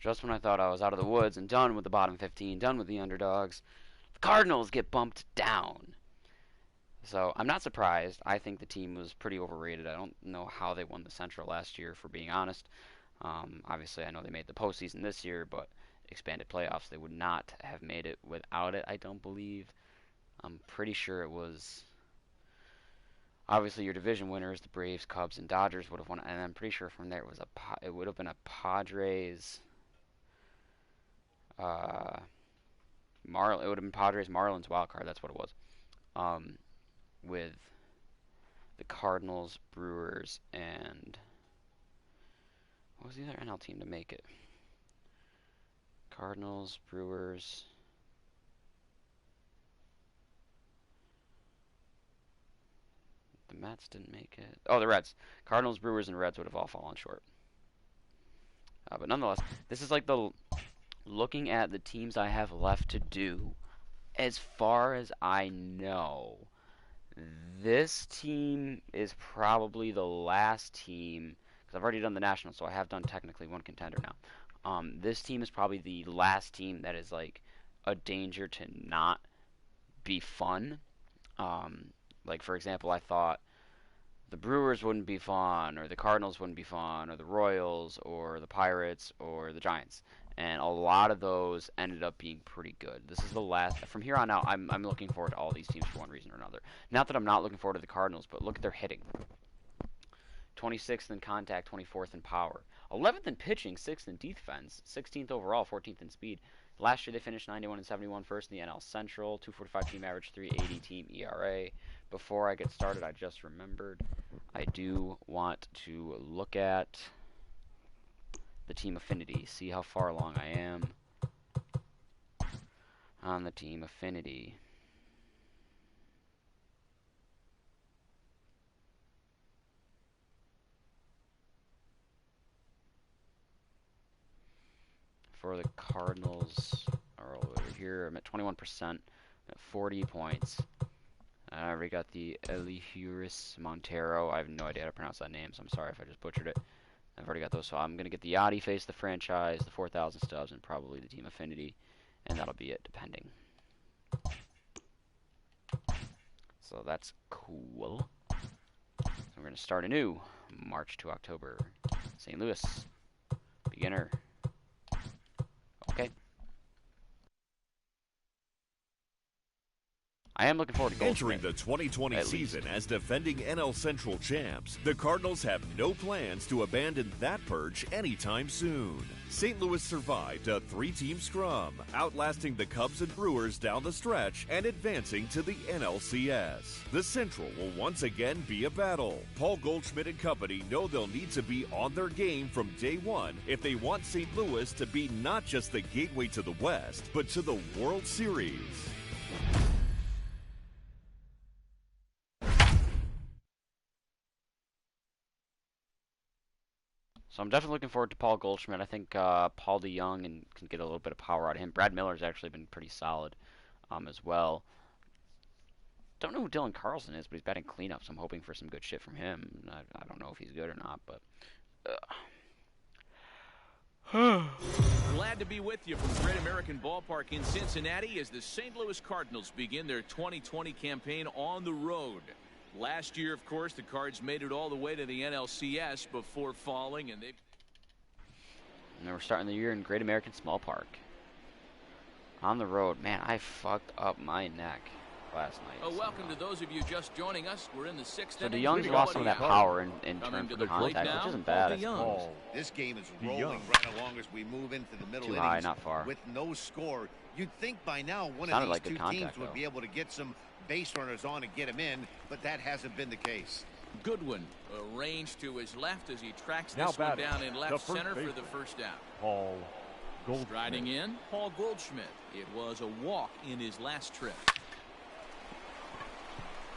Just when I thought I was out of the woods and done with the bottom 15, done with the underdogs, the Cardinals get bumped down. So I'm not surprised. I think the team was pretty overrated. I don't know how they won the Central last year, for being honest. Obviously, I know they made the postseason this year, but expanded playoffs, they would not have made it without it, I don't believe. I'm pretty sure it was... Obviously, your division winners, the Braves, Cubs, and Dodgers, would have won, and I'm pretty sure from there it would have been a Padres, it would have been Padres Marlins wild card. That's what it was. With the Cardinals, Brewers, and what was the other NL team to make it? Cardinals, Brewers. The Mets didn't make it. Oh, the Reds. Cardinals, Brewers, and Reds would have all fallen short. But nonetheless, this is like the looking at the teams I have left to do. As far as I know, this team is probably the last team, because I've already done the Nationals, so I have done technically one contender now. This team is probably the last team that is like a danger to not be fun. Like, for example, I thought the Brewers wouldn't be fun, or the Cardinals wouldn't be fun, or the Royals, or the Pirates, or the Giants. And a lot of those ended up being pretty good. This is the last. From here on out, I'm looking forward to all these teams for one reason or another. Not that I'm not looking forward to the Cardinals, but look at their hitting. 26th in contact, 24th in power. 11th in pitching, 6th in defense, 16th overall, 14th in speed. Last year they finished 91 and 71, first in the NL Central, 245 team average, 380 team ERA. Before I get started, I just remembered I do want to look at the team affinity, see how far along I am on the team affinity. For the Cardinals, are over here, I'm at 21%, at 40 points. I already got the Elihuris Montero. I have no idea how to pronounce that name, so I'm sorry if I just butchered it. I've already got those, so I'm going to get the Yachty face, the franchise, the 4,000 stubs, and probably the team affinity, and that'll be it, depending. So that's cool. So we're going to start anew, March to October. St. Louis, beginner. Okay. I am looking forward to entering the 2020 season as defending NL Central champs. The Cardinals have no plans to abandon that perch anytime soon. St. Louis survived a 3-team scrum, outlasting the Cubs and Brewers down the stretch and advancing to the NLCS. The Central will once again be a battle. Paul Goldschmidt and company know they'll need to be on their game from day one if they want St. Louis to be not just the gateway to the West, but to the World Series. So I'm definitely looking forward to Paul Goldschmidt. I think Paul DeYoung and can get a little bit of power out of him. Brad Miller's actually been pretty solid as well. Don't know who Dylan Carlson is, but he's batting cleanup, so I'm hoping for some good shit from him. I don't know if he's good or not, but... Glad to be with you from Great American Ballpark in Cincinnati as the St. Louis Cardinals begin their 2020 campaign on the road. Last year, of course, the Cards made it all the way to the NLCS before falling, and they we're starting the year in Great American Small Park. On the road. Man, I fucked up my neck last night. Welcome to those of you just joining us. We're in the 6th inning. So DeYoung's lost some of that power in terms of contact, which isn't bad. This game is rolling right along as we move into the middle innings. Too high, not far. With no score. You'd think by now one of these two teams would be able to get some base runners on and get him in, but that hasn't been the case. Goodwin arranged to his left as he tracks this one down in left center for the first out. Paul Goldschmidt. Striding in, Paul Goldschmidt. It was a walk in his last trip.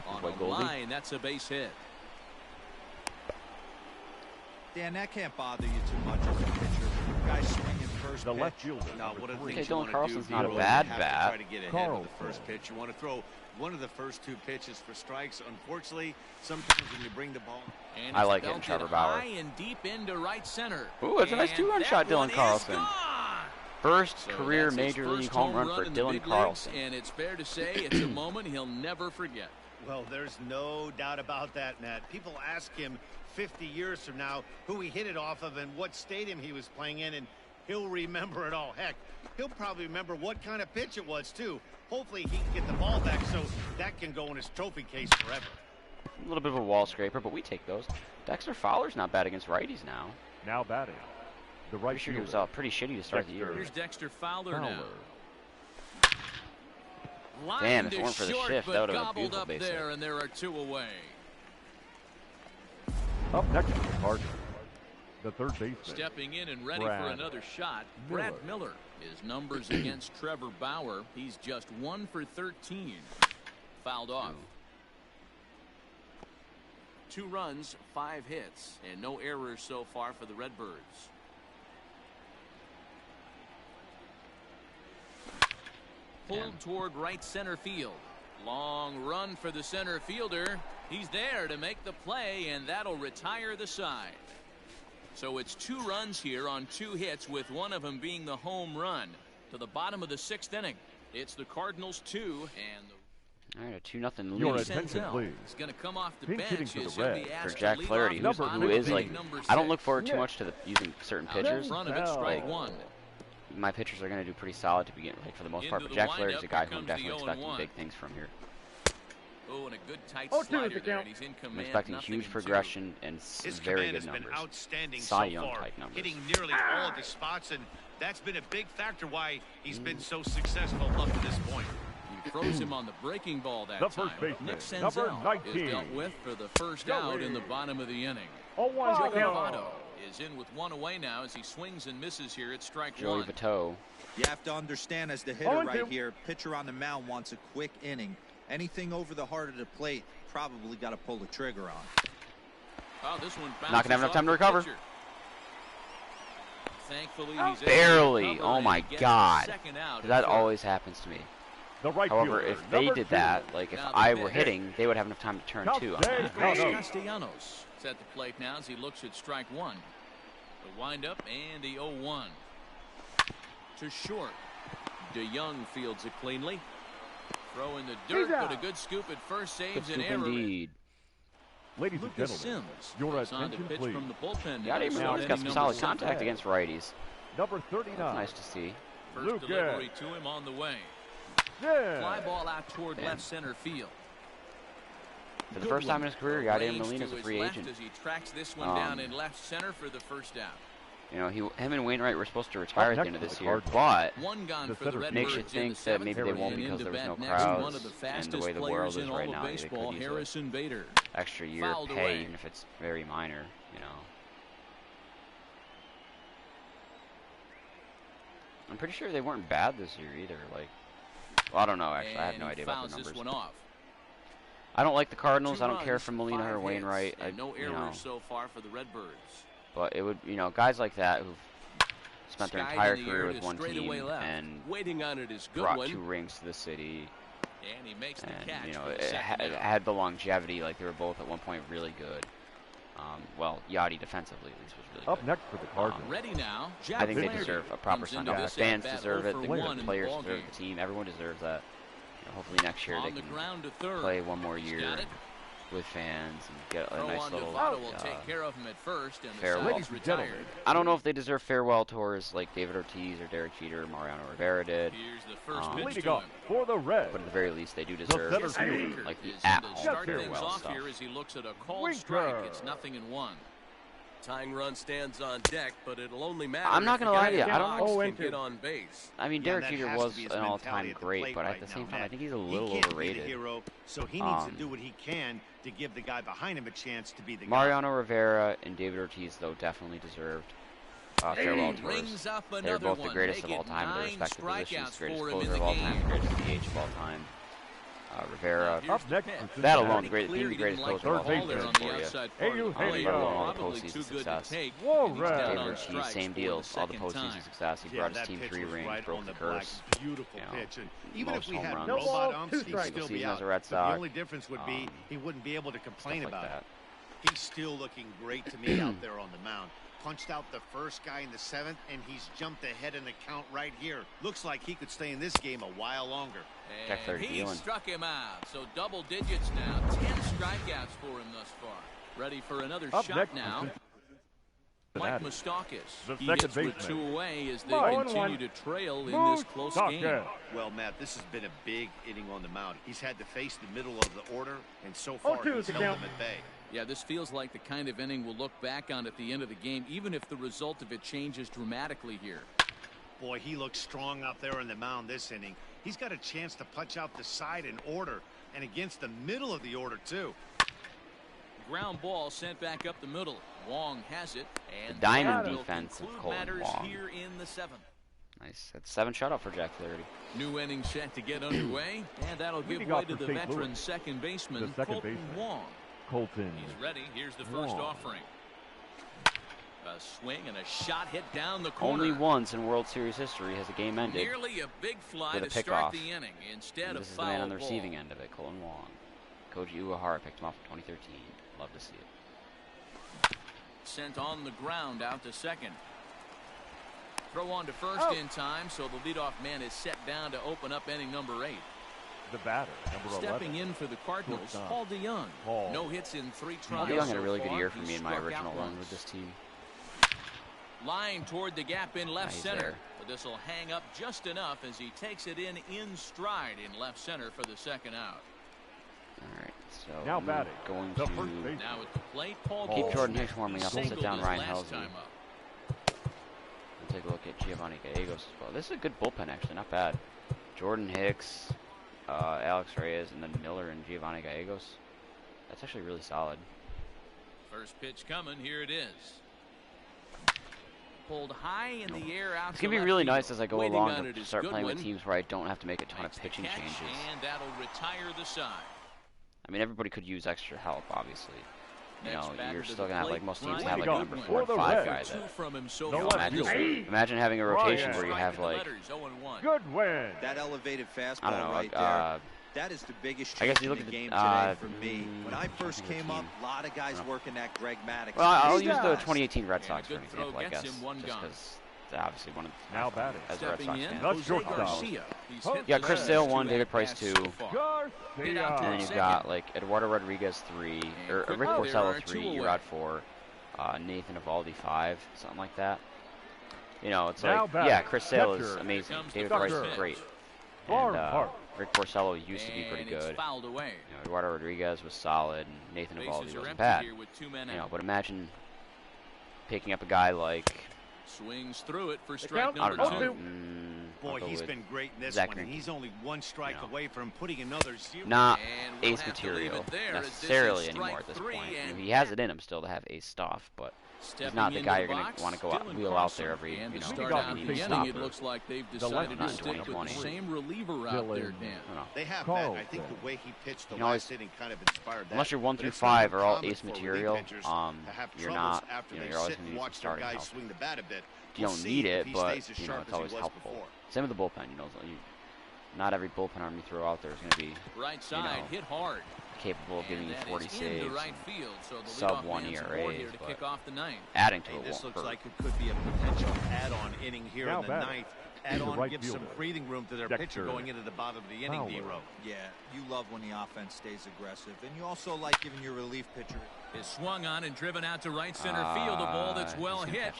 On the line, that's a base hit. Dan, that can't bother you too much as a pitcher. Guys swinging first the pitch. left fielder. Now, what are the Okay, things you Dylan want Carlson's to do? not a You bad have bat. to try to get ahead of the first pitch. You want to throw one of the first two pitches for strikes. Unfortunately, sometimes when you bring the ball, I like hitting Trevor Bauer. High and deep into right center. Ooh, it's a nice two-run shot, Dylan Carlson. First So career that's his Major League first home run for in the Dylan big Carlson. leagues, and it's fair to say it's a moment he'll never forget. Well, there's no doubt about that, Matt. People ask him 50 years from now who he hit it off of and what stadium he was playing in, and he'll remember it all. Heck, he'll probably remember what kind of pitch it was, too. Hopefully he can get the ball back so that can go in his trophy case forever. A little bit of a wall scraper, but we take those. Dexter Fowler's not bad against righties now. Now batting. The right Pretty sure he was fielder. pretty shitty to start the year. Here's Dexter Fowler now. Damn, Lined if it weren't for the short, shift, but that would have been a gobbled beautiful up base there, hit. and there are 2 away. Up next for the Cardinals, the third baseman. Stepping in and ready Brad for another shot, Miller. Brad Miller. His numbers against Trevor Bauer, he's just 1 for 13. Fouled off. 2 runs, 5 hits, and no errors so far for the Redbirds. Pulled toward right center field. Long run for the center fielder. He's there to make the play, and that'll retire the side. So it's 2 runs here on 2 hits, with one of them being the home run. To the bottom of the 6th inning. It's the Cardinals 2, and the All right, a 2-0 lead. Your attention, please. He's going to come off the Pinch hitting bench. for the He's gonna be Reds. asked For to Jack lead Flaherty, off who the number is three. like, number I don't 6. look forward too much to using certain Out in pitchers. front of it, strike Like, 1. my pitchers are going to do pretty solid to begin, like for the most part. Into But the Jack Flaherty's a windup, guy here who I'm comes the definitely expecting 0-1. big things from here. Oh, and a good tight 0-2 is slider the there, count. and he's in I'm command. expecting nothing huge in 2. progression and His very command good has numbers. been outstanding Cy so Young far, type numbers. hitting nearly all of his spots, and that's been a big factor why he's been so successful up to this point. He throws him on the breaking ball that The time. first baseman, Nick number Senzel 19. is dealt with for the first out in the bottom of the inning. 0-1 Joey count. Votto is in with 1 away now as he swings and misses here at strike Joey 1. Votto. You have to understand, as the hitter 0-2. right here, pitcher on the mound wants a quick inning. Anything over the heart of the plate, probably got to pull the trigger on. Oh, this one Not gonna have enough time to recover. Pitcher. Thankfully, he's Barely. able to recover Oh and my get the God. second out That in third. always happens to me. The right However, fielder, if they number did 2. that, like if Now the I pitch. were hitting, they would have enough time to turn Tough too. day. I'm not. No. Castellanos is at the plate now as he looks at strike 1. The windup and the 0-1. To short. DeYoung fields it cleanly. Throw in the dirt, but a good scoop at first saves Good an scoop error. indeed. Ladies and Lucas gentlemen, Sims your is on to attention, pitch please. from the bullpen. Yeah, now, he's starting got some number solid 7. contact against righties. Number 39. That's nice to see. First Lucas. delivery to him on the way. Yeah. Fly ball out toward Damn. left center field. For the first time in his career, Yadier Range Molina's to a his free left agent. As he tracks this one down in left center for the first out. You know, him and Wainwright were supposed to retire at the end of next this for the year, Cardinals. but One gone The for the center Redbirds makes you in the think that 7th maybe they inning. won't And because into there was no bat next, crowds one of the and the fastest way the players world in is all right of now. They baseball, could use Harrison Bader. extra year Fouled pay, away. even if it's very minor. You know, I'm pretty sure they weren't bad this year either. Like, well, I don't know actually. I have And no he idea about fouls the this numbers. one off. I don't like the Cardinals. 2 I don't care runs, for Molina 5 or Wainwright. hits, and no you know, errors so far for the Redbirds. but it would, you know, guys like that who've spent their Skied entire in the career air with to one straightaway team left. and Waiting on it is good brought one. 2 rings to the city, And he makes the and catch you know, for the it second out. had the longevity. Like they were both at one point really good. Well, Yachty defensively at least was really Up good. next for the Cardinals. Ready now. I think they Jack deserve a Flaherty proper comes into Sunday. this Fans at-bat deserve it. 0 The for 1 in players ball deserve game. the team. Everyone deserves that. You know, hopefully next year On they the can ground to third. play one more He's year got it. with fans and get a Throw nice on to little Votto will take care of him at first, and the farewell. side's Ladies and retired. gentlemen, I don't know if they deserve farewell tours like David Ortiz or Derek Jeter or Mariano Rivera did, Here's the first pitch leading to up him. for the Reds. but at the very least they do The deserve center fielder, Winker like the is in to at-home start things farewell off stuff. here as he looks at a called Winker. strike. It's 0-1. Tying run stands on deck, but it'll only matter. I'm not if the gonna lie guy to you, in I the don't box know- can get on base. I mean, Yeah, Derek that Jeter has to was be his an all-time mentality at the great, plate but right at the now, same time, Matt. I think he's a He little can't overrated. be the hero, so he needs to do what he can to give the guy behind him a chance to be the guy. Mariano Rivera and David Ortiz, though, definitely deserved farewell tours. Rings up They're another both the one. greatest Make of all it time in their 9 respective positions. strikeouts Greatest for him closer in of the all game. time, greatest DH of all time. Rivera, Here's Up the next pitch. for that Cincinnati. alone, the greatest Cleared, he greatest didn't like closer the of all Third ball time there baseman. on for the you. outside Hey, part of the hey, plate. yo. Probably Postseason too good to success. take. Whoa, And he's down Red. on David strikes Ortiz, same for deal. the All the second postseason time. success. He Yeah, brought his that team pitch 3 was rings, right broke on the the black. curse. Beautiful You know, pitch. And even if most we home had runs. No robot ball, umps, 2 he'd strikes. still Season be as out. a Red But the Sox, only difference would be he wouldn't be able to complain stuff like about that. it. He's still looking great to me out there on the mound. punched out the first guy in the 7th, and he's jumped ahead in the count right here. Looks like he could stay in this game a while longer. And he struck him out. So double digits now. 10 strikeouts for him thus far. Ready for another shot now. Mike Moustakas. He hits with 2 away as they continue to trail in this close game. Well, Matt, this has been a big inning on the mound. He's had to face the middle of the order, and so far he's held them at bay. Yeah, this feels like the kind of inning we'll look back on at the end of the game, even if the result of it changes dramatically here. Boy, he looks strong out there on the mound this inning. He's got a chance to punch out the side in order, and against the middle of the order, too. Ground ball sent back up the middle. Wong has it, and the diamond defense of Colin Wong. Here in the 7th. Nice. That's 7 shutout for Jack Flaherty. New inning set to get underway, and that'll give way to the veteran second baseman, Colton Wong. He's ready. Here's the first offering. A swing and a shot hit down the corner. Only once in World Series history has a game ended nearly a big fly with a to start the inning instead of this is the man on the receiving end of it, Colin Wong. Koji Uehara picked him up in 2013. Love to see it. Sent on the ground out to second. Throw on to first in time, so the leadoff man is set down to open up inning number 8. The batter, number 11. Stepping in for the Cardinals, Paul DeYoung. No hits in 3 trials. Paul DeYoung had a really good year for me in my original run with this team. Line toward the gap in left center. But this will hang up just enough as he takes it in stride in left center for the second out. All right, so now batting. Going to now at the plate, Paul keep Jordan Hicks warming up. We'll sit down Ryan Helsley. We'll take a look at Giovanni Gallegos as well. This is a good bullpen, actually, not bad. Jordan Hicks, Alex Reyes, and then Miller and Giovanni Gallegos. That's actually really solid. First pitch coming. Here it is. Pulled high in the air out. It's going to be really nice as I go along to start playing with teams where I don't have to make a ton of pitching changes. And that'll retire the side. I mean, everybody could use extra help, obviously. You know, you're still going to have, like most teams have, like a number 4 and 5 guy that, imagine having a rotation where you have, like, good win. That elevated fastball I don't know, right there. That is the biggest change in the game today for me. When I first came up, a lot of guys working that Greg Maddux. Well, I'll use the 2018 Red Sox for an example, I guess, just because they're obviously one of the now batting as a Red Sox fan. That's shortstop. Yeah, Chris Sale 1, David Price 2, and Garcia. then you've got like Eduardo Rodriguez 3, or Rick Porcello 3, Erod 4, Nathan Eovaldi 5, something like that. You know, it's like, yeah, Chris Sale is amazing, David Price is great, and Rick Porcello used to be pretty good. You know, Eduardo Rodriguez was solid, and Nathan Eovaldi wasn't bad. You know, but imagine picking up a guy like swings through it for strike number 2. Boy, he's been great in this one, and he's only 1 strike away from putting another 0. Not ace material necessarily anymore at this point. I mean, he has it in him still to have ace stuff, but he's not the guy you're going to want to go out wheel out there every, you know, it looks like they've decided to stick with the same reliever out there, Dan. They have that. I think the way he pitched the last inning kind of inspired that. Unless you're 1 through 5 are all ace material, you're not, you know, you're always going to need some starting help. You don't need it, but, you know, it's always helpful. Same with the bullpen, you know, not every bullpen arm you throw out there is going to be, right side, hit hard, capable of giving you 40 saves, right field, so the sub 1 ERAs, to kick off the ninth. Adding to this looks like it could be a potential add-on inning here in the ninth. Add-on gives some breathing room to their pitcher going into the bottom of the inning, D-Row. Yeah, you love when the offense stays aggressive, and you also like giving your relief pitcher. Is swung on and driven out to right center field, a ball that's well hit.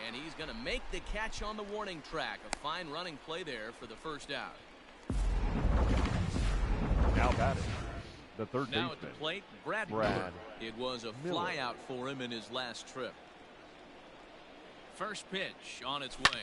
And he's going to make the catch on the warning track. A fine running play there for the first out. Now batting, the third baseman. Now at the plate, Brad Miller. It was a fly out for him in his last trip. First pitch on its way.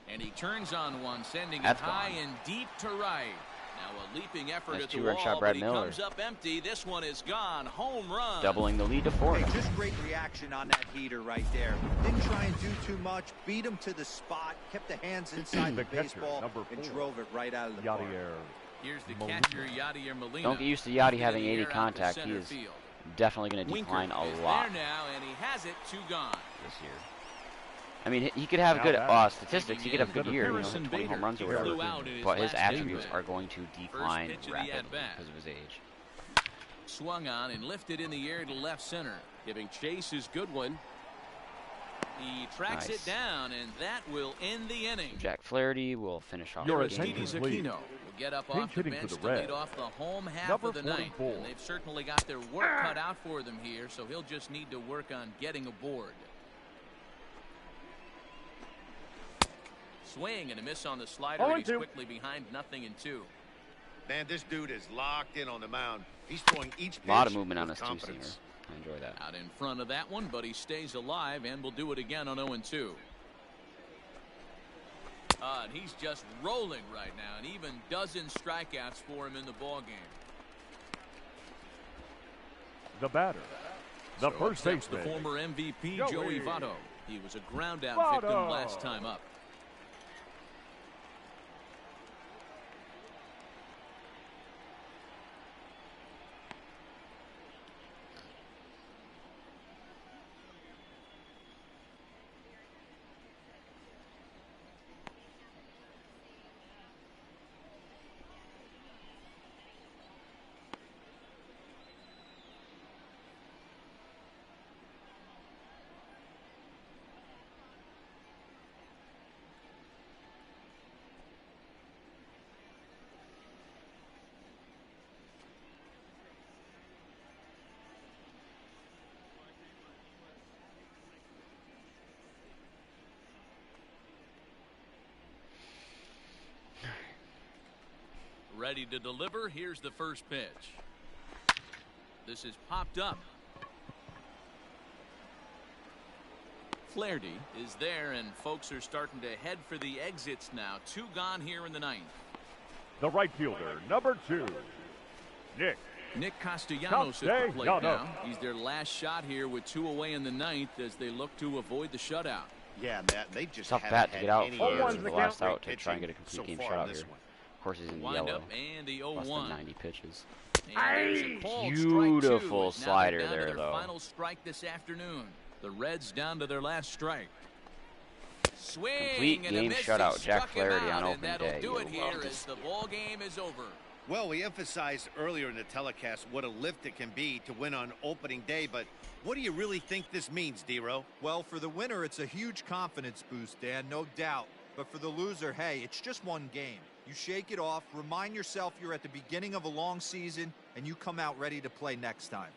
And he turns on one, sending it high and deep to right. Now a leaping effort at the wall, but he comes up empty. This one is gone. Home run. Doubling the lead to 4. Hey, just great reaction on that heater right there. Didn't try and do too much. Beat him to the spot. Kept the hands inside the baseball and drove it right out of the park. Here's the catcher, Yadier Molina. Don't get used to Yadi having 80 contact. He is definitely going to decline a lot there now, and he has it 2 gone this year. I mean, he could have good statistics. He could have a good year, you know, 20 home runs or whatever. But his attributes are going to decline rapidly because of his age. Swung on and lifted in the air to left center. Giving Chase his good one. He tracks it down, and that will end the inning. So Jack Flaherty will finish off Your the game. attention, Aquino please. will get up Pinch off the hitting bench for the to lead Reds. off the home half Number of the ninth. 44. And they've certainly got their work cut out for them here, so he'll just need to work on getting aboard. Swing and a miss on the slider, and he's 0-2. quickly behind 0-2. Man, this dude is locked in on the mound. He's throwing each pitch A lot of movement on with this two-seamer. confidence. I enjoy that. Out in front of that one, but he stays alive and will do it again on 0-2. And he's just rolling right now, and even dozen strikeouts for him in the ball game. The batter, the So first accepts the baseman. former MVP Joey Joey Votto. He was a ground out Votto. victim last time up. Ready to deliver. Here's the first pitch. This is popped up. Flaherty is there, and folks are starting to head for the exits now. 2 gone here in the ninth. The right fielder, number 2, Nick Castellanos at the plate Castellanos. now. He's their last shot here with 2 away in the ninth as they look to avoid the shutout. Yeah, Matt, they just Tough haven't bat to had get out any for errors the with last great out to try and get a pitching complete game so far in shutout this here. one. Of course, he's in Wind yellow. up and the Less 0-1. than 90 pitches. And there's a called Beautiful strike 2. slider Now they're down there, to their though. final strike this afternoon. The Reds down to their last strike. Swing Complete and a game miss, shutout. and Jack struck him Flaherty out, on and opening that'll day. do it You'll love here this. as the ball game is over. Well, we emphasized earlier in the telecast what a lift it can be to win on opening day, but what do you really think this means, D-Row? Well, for the winner, it's a huge confidence boost, Dan, no doubt. But for the loser, hey, it's just one game. You shake it off, remind yourself you're at the beginning of a long season, and you come out ready to play next time.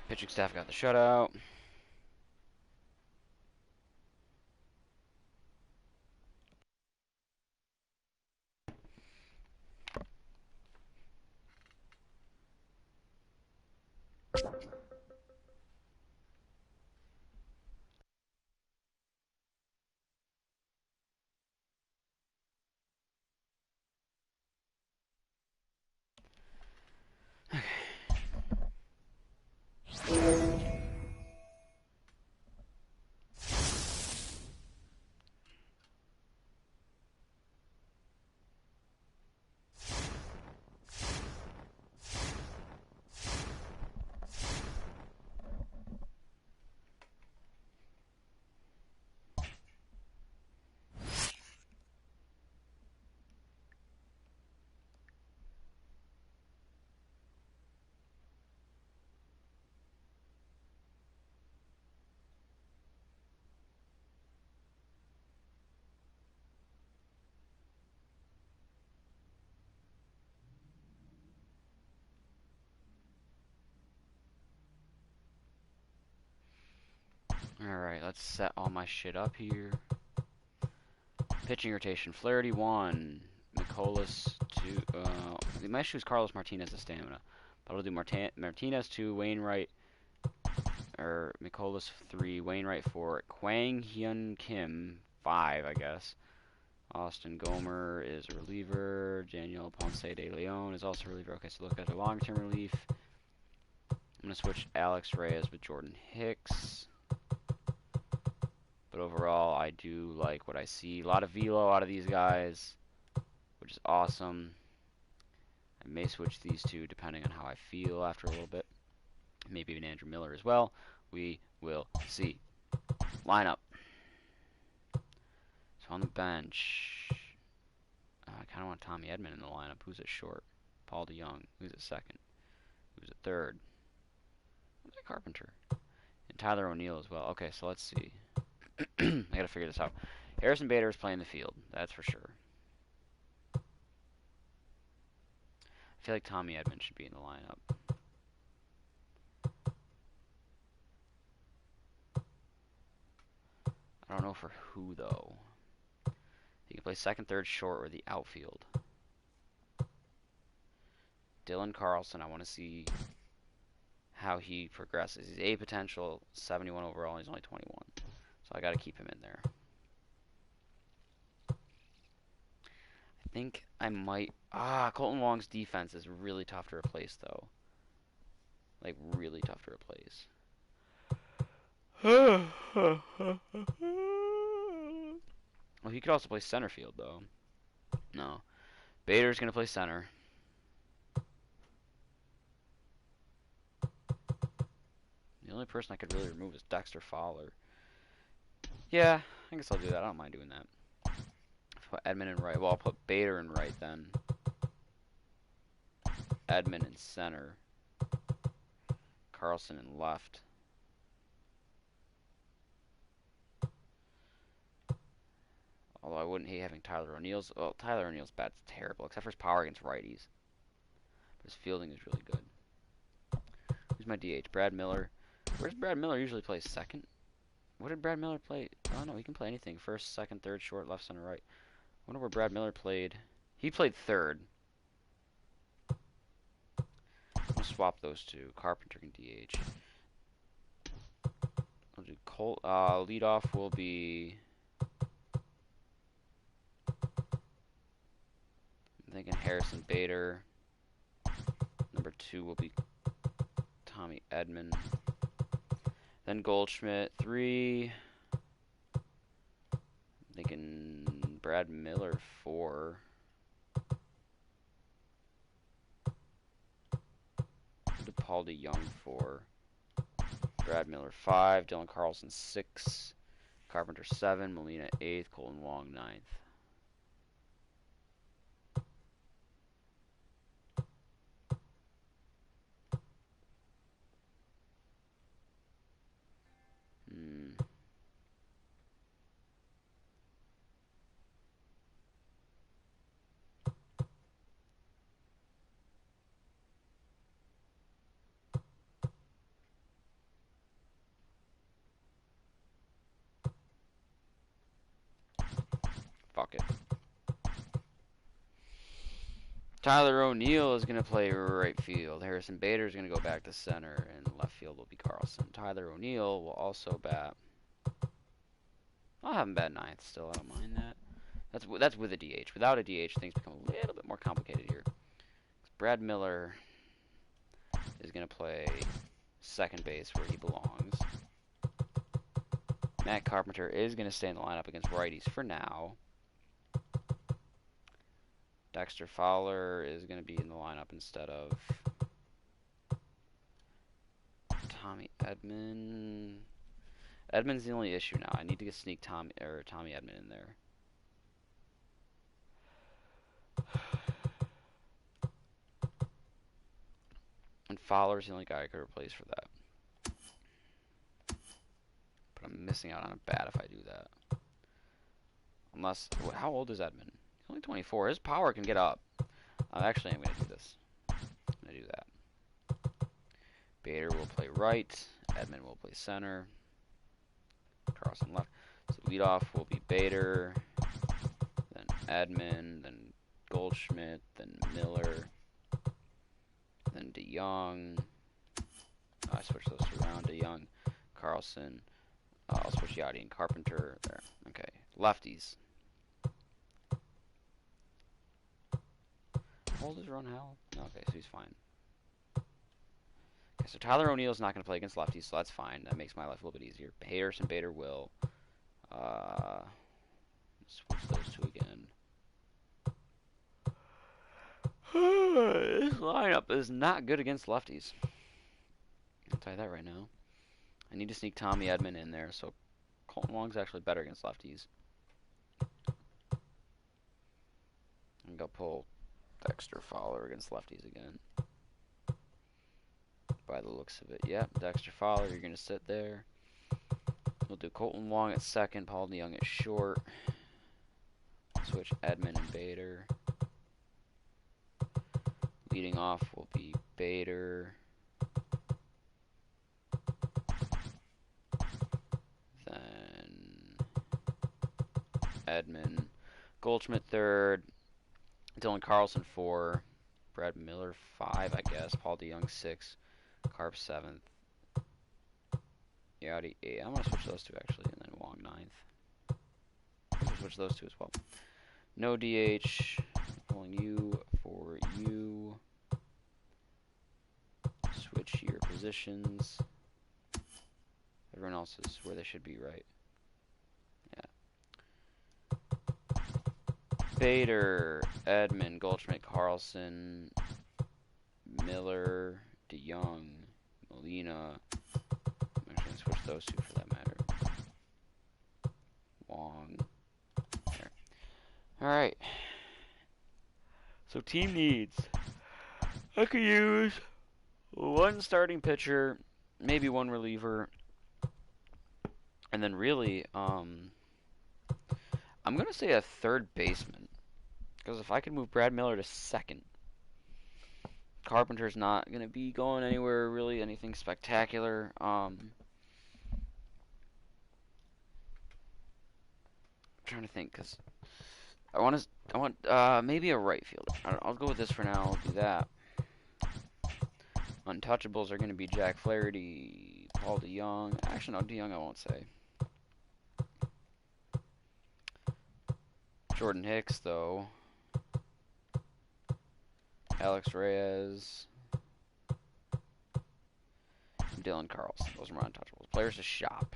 Pitching staff got the shutout. Alright, let's set all my shit up here. Pitching rotation. Flaherty 1. Nicolas 2. We might choose Carlos Martinez as stamina. But I'll do Martinez 2. Wainwright. Or Nicolas 3. Wainwright 4. Kwang Hyun Kim 5, I guess. Austin Gomer is a reliever. Daniel Ponce de Leon is also a reliever. Okay, so look at the long-term relief. I'm going to switch Alex Reyes with Jordan Hicks. But overall, I do like what I see. A lot of velo out of these guys, which is awesome. I may switch these two depending on how I feel after a little bit. Maybe even Andrew Miller as well. We will see. Lineup. So on the bench, I kind of want Tommy Edman in the lineup. Who's at short? Paul DeYoung. Who's at second? Who's at third? Carpenter. And Tyler O'Neill as well. Okay, so let's see. I gotta figure this out. Harrison Bader is playing the field. That's for sure. I feel like Tommy Edman should be in the lineup. I don't know for who, though. He can play second, third, short, or the outfield. Dylan Carlson, I want to see how he progresses. He's A potential, 71 overall, and he's only 21. So I got to keep him in there. I think I might... Colton Wong's defense is really tough to replace, though. Like, really tough to replace. Well, he could also play center field, though. No. Bader's going to play center. The only person I could really remove is Dexter Fowler. Yeah, I guess I'll do that. I don't mind doing that. Put Edman in right. Well, I'll put Bader in right then. Edman in center. Carlson in left. Although I wouldn't hate having Tyler O'Neill's. Well, Tyler O'Neill's bat's terrible, except for his power against righties. But his fielding is really good. Who's my DH? Brad Miller. Where's Brad Miller usually play? Second? What did Brad Miller play? Oh, no, he can play anything. First, second, third, short, left, center, right. I wonder where Brad Miller played. He played third. I'll swap those two. Carpenter and DH. I'll do Colt. Leadoff will be... I'm thinking Harrison Bader. Number 2 will be Tommy Edman. Then Goldschmidt. 3. I'm thinking Brad Miller. 4. Paul DeYoung 4. Brad Miller 5. Dylan Carlson 6. Carpenter 7. Molina 8th. Colton Wong 9th. Fuck it. Tyler O'Neill is going to play right field. Harrison Bader is going to go back to center, and left field will be Carlson. Tyler O'Neill will also bat. I'll have him bat 9th still. I don't mind that. That's with a DH. Without a DH, things become a little bit more complicated here. Brad Miller is going to play second base where he belongs. Matt Carpenter is going to stay in the lineup against righties for now. Dexter Fowler is going to be in the lineup instead of Tommy Edman. Edman's the only issue now. I need to get sneak Tommy Edman in there. And Fowler's the only guy I could replace for that. But I'm missing out on a bat if I do that. Unless, how old is Edman? He's only 24. His power can get up. Actually, I'm going to do this. I'm going to do that. Bader will play right. Edman will play center. Carlson left. So leadoff will be Bader, then Edman, then Goldschmidt, then Miller, then DeYoung. I switched those two around. DeYoung, Carlson. I'll switch Yachty and Carpenter there. Okay, lefties. How old is Ron Howell? Okay, so he's fine. Okay, so Tyler O'Neill's not going to play against lefties, so that's fine. That makes my life a little bit easier. Harrison Bader will. Switch those two again. This lineup is not good against lefties. I'll tell you that right now. I need to sneak Tommy Edman in there, so Colton Wong's actually better against lefties. I'm going to pull Dexter Fowler against lefties again. By the looks of it. Yep, Dexter Fowler, you're going to sit there. We'll do Colton Wong at second, Paul DeYoung at short. Switch Edman and Bader. Leading off will be Bader. Then Edman. Goldschmidt third. Dylan Carlson 4. Brad Miller 5, I guess. Paul DeYoung 6. Carp 7th. Yachty 8. I'm going to switch those two actually, and then Wong 9th. Switch those two as well. No DH. Pulling you for you. Switch your positions. Everyone else is where they should be, right? Yeah. Bader, Edman, Goldschmidt, Carlson, Miller, DeYoung, Molina. I'm actually going to switch those two for that matter. Wong. There. Alright. So team needs. I could use one starting pitcher, maybe one reliever, and then really, I'm going to say a third baseman. Because if I could move Brad Miller to second, Carpenter's not going to be going anywhere, really, anything spectacular. I'm trying to think, because I want maybe a right fielder. I'll go with this for now. I'll do that. Untouchables are going to be Jack Flaherty, Paul DeYoung. Actually, no, DeYoung I won't say. Jordan Hicks, though. Alex Reyes. Dylan Carlson. Those are my untouchables. Players to shop.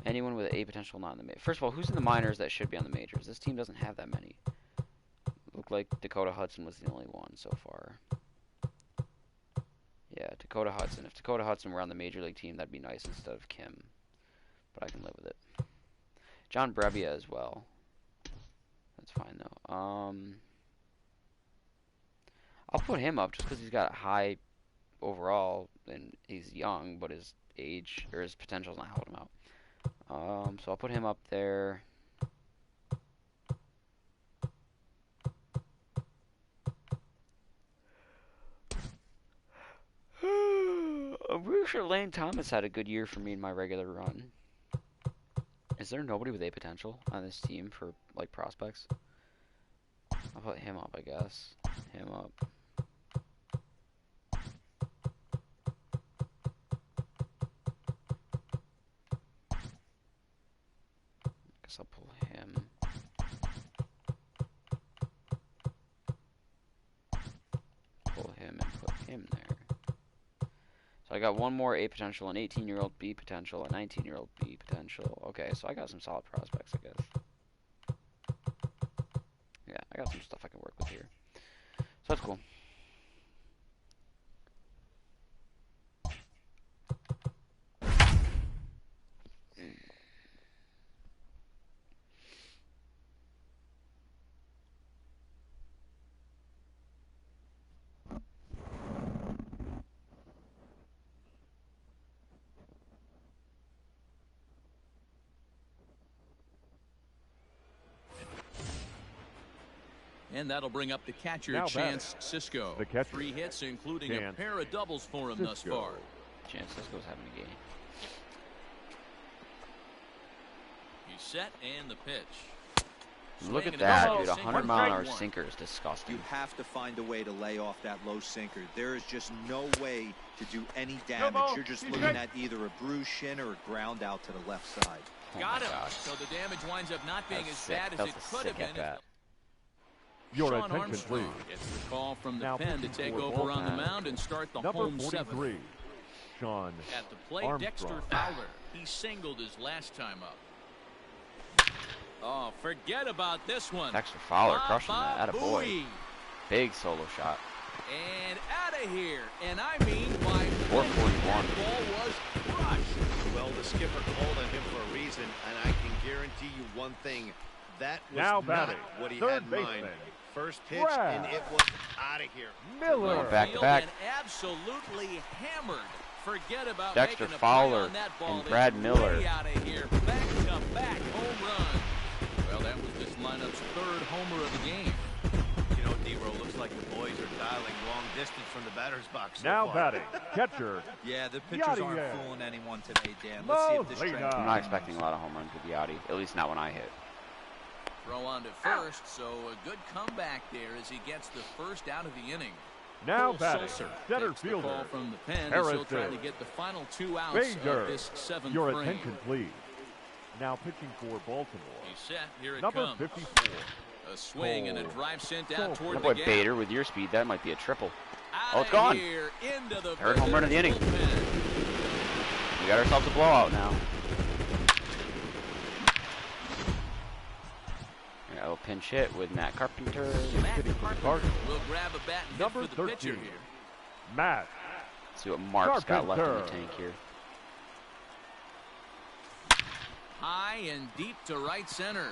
Anyone with A potential not in the majors. First of all, who's in the minors that should be on the majors? This team doesn't have that many. Looked like Dakota Hudson was the only one so far. Yeah, Dakota Hudson. If Dakota Hudson were on the major league team, that'd be nice instead of Kim. But I can live with it. John Brebbia as well. That's fine though. I'll put him up just because he's got a high overall and he's young, but his age or his potential's not holding him out. So I'll put him up there. I'm pretty sure Lane Thomas had a good year for me in my regular run. Is there nobody with A potential on this team for, like, prospects? I'll put him up, I guess. Him up. Guess I'll pull him. Pull him and put him there. So I got one more A potential, an 18-year-old B potential, a 19-year-old B potential. Okay, so I got some solid prospects, I guess. Yeah, I got some stuff I can work with here. So that's cool. And that'll bring up the catcher, Now Chance Sisco. The catcher. 3 hits, including a Chance pair of doubles for him thus Sisco. far. Chance Sisco's having a game. He's set and the pitch. Look Swing at and a that, miss. dude. A Sinker, 100-mile-an-hour strike one. sinker is disgusting. You have to find a way to lay off that low sinker. There is just no way to do any damage. You're just looking at either a bruised shin or a ground out to the left side. Oh Got my him. gosh. So the damage winds up not being That's as sick. bad as That it was a could have sick been. at-bat. Your Sean attention, Armstrong please. gets the call from the Now pen to pitching take for over on the bullpen. mound and start the Number home 43, seven. Sean At the plate, Armstrong. Dexter Fowler. He singled his last time up. Oh, forget about this one. Dexter Fowler crushing that. Atta boy. Booey. Big solo shot. And out of here. And I mean by 441. that ball was crushed. Well, the skipper called on him for a reason, and I can guarantee you one thing. That was Now not batting, what he third had in mind. baseman, First pitch, Brad and it was out of here. Miller. Going back to Field back. and absolutely hammered. Forget about Dexter making a Fowler play on that ball. and Brad Miller. Way out of here. Back-to-back home run. Well, that was this lineup's third homer of the game. You know, D-Row, looks like the boys are dialing long distance from the batter's box. So Now far. batting, catcher. Yeah, the pitchers aren't Yadier. fooling anyone today, Dan. Let's see if this Molina. trend I'm not expecting a lot of home runs with Yachty. At least not when I hit. Throw on to first, so a good comeback there as he gets the first out of the inning. Now Cole batting, Sulser center takes the call fielder. from the pen as he'll try to Harrison. get the final 2 outs Bader. of this seventh Your frame. attention, please. Now pitching for Baltimore. He's set. Here it Number comes. 54. A swing and a Cole drive sent Sulser. out toward My the boy gap. Bader, with your speed, that might be a triple. Out Oh, it's of gone. Here, into the Third home run of the inning. bullpen. We got ourselves a blowout now. Yeah, a little pinch hit with Matt Carpenter. Matt Hitting for the Carpenter Cardinals. will grab a bat and Number hit for the pitcher 13. here. Matt. Let's see what Mark's got left in the Carpenter. tank here. High and deep to right center.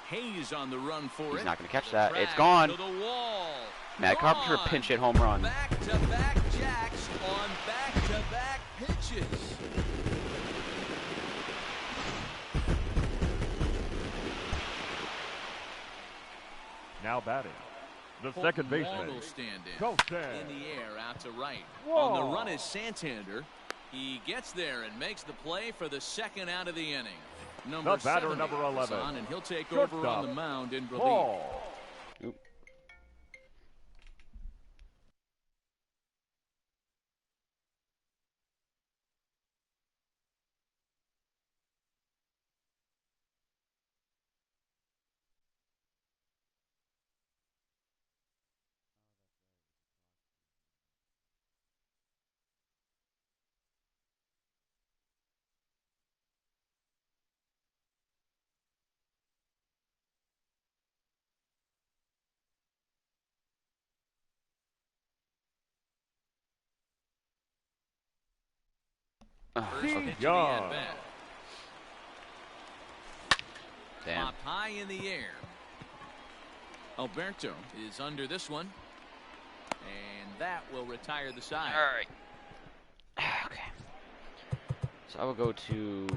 Hayes on the run for it. He's not going to catch The that. track It's gone. to the wall. Matt Carpenter, Gone. pinch hit home run. Back-to-back jacks on back-to-back pitches. Now batting, the Colton second Wall baseman. will stand in. Colton. In the air, out to right. Wall. On the run is Santander. He gets there and makes the play for the second out of the inning. Number The batter, 70 number is 11. on, and he'll take over on Shortstop. the mound in relief. Paul. Oop. First Okay. pitch of the Young. at-bat. Damn. Popped high in the air. Alberto is under this one. And that will retire the side. All right. Okay. So I will go to.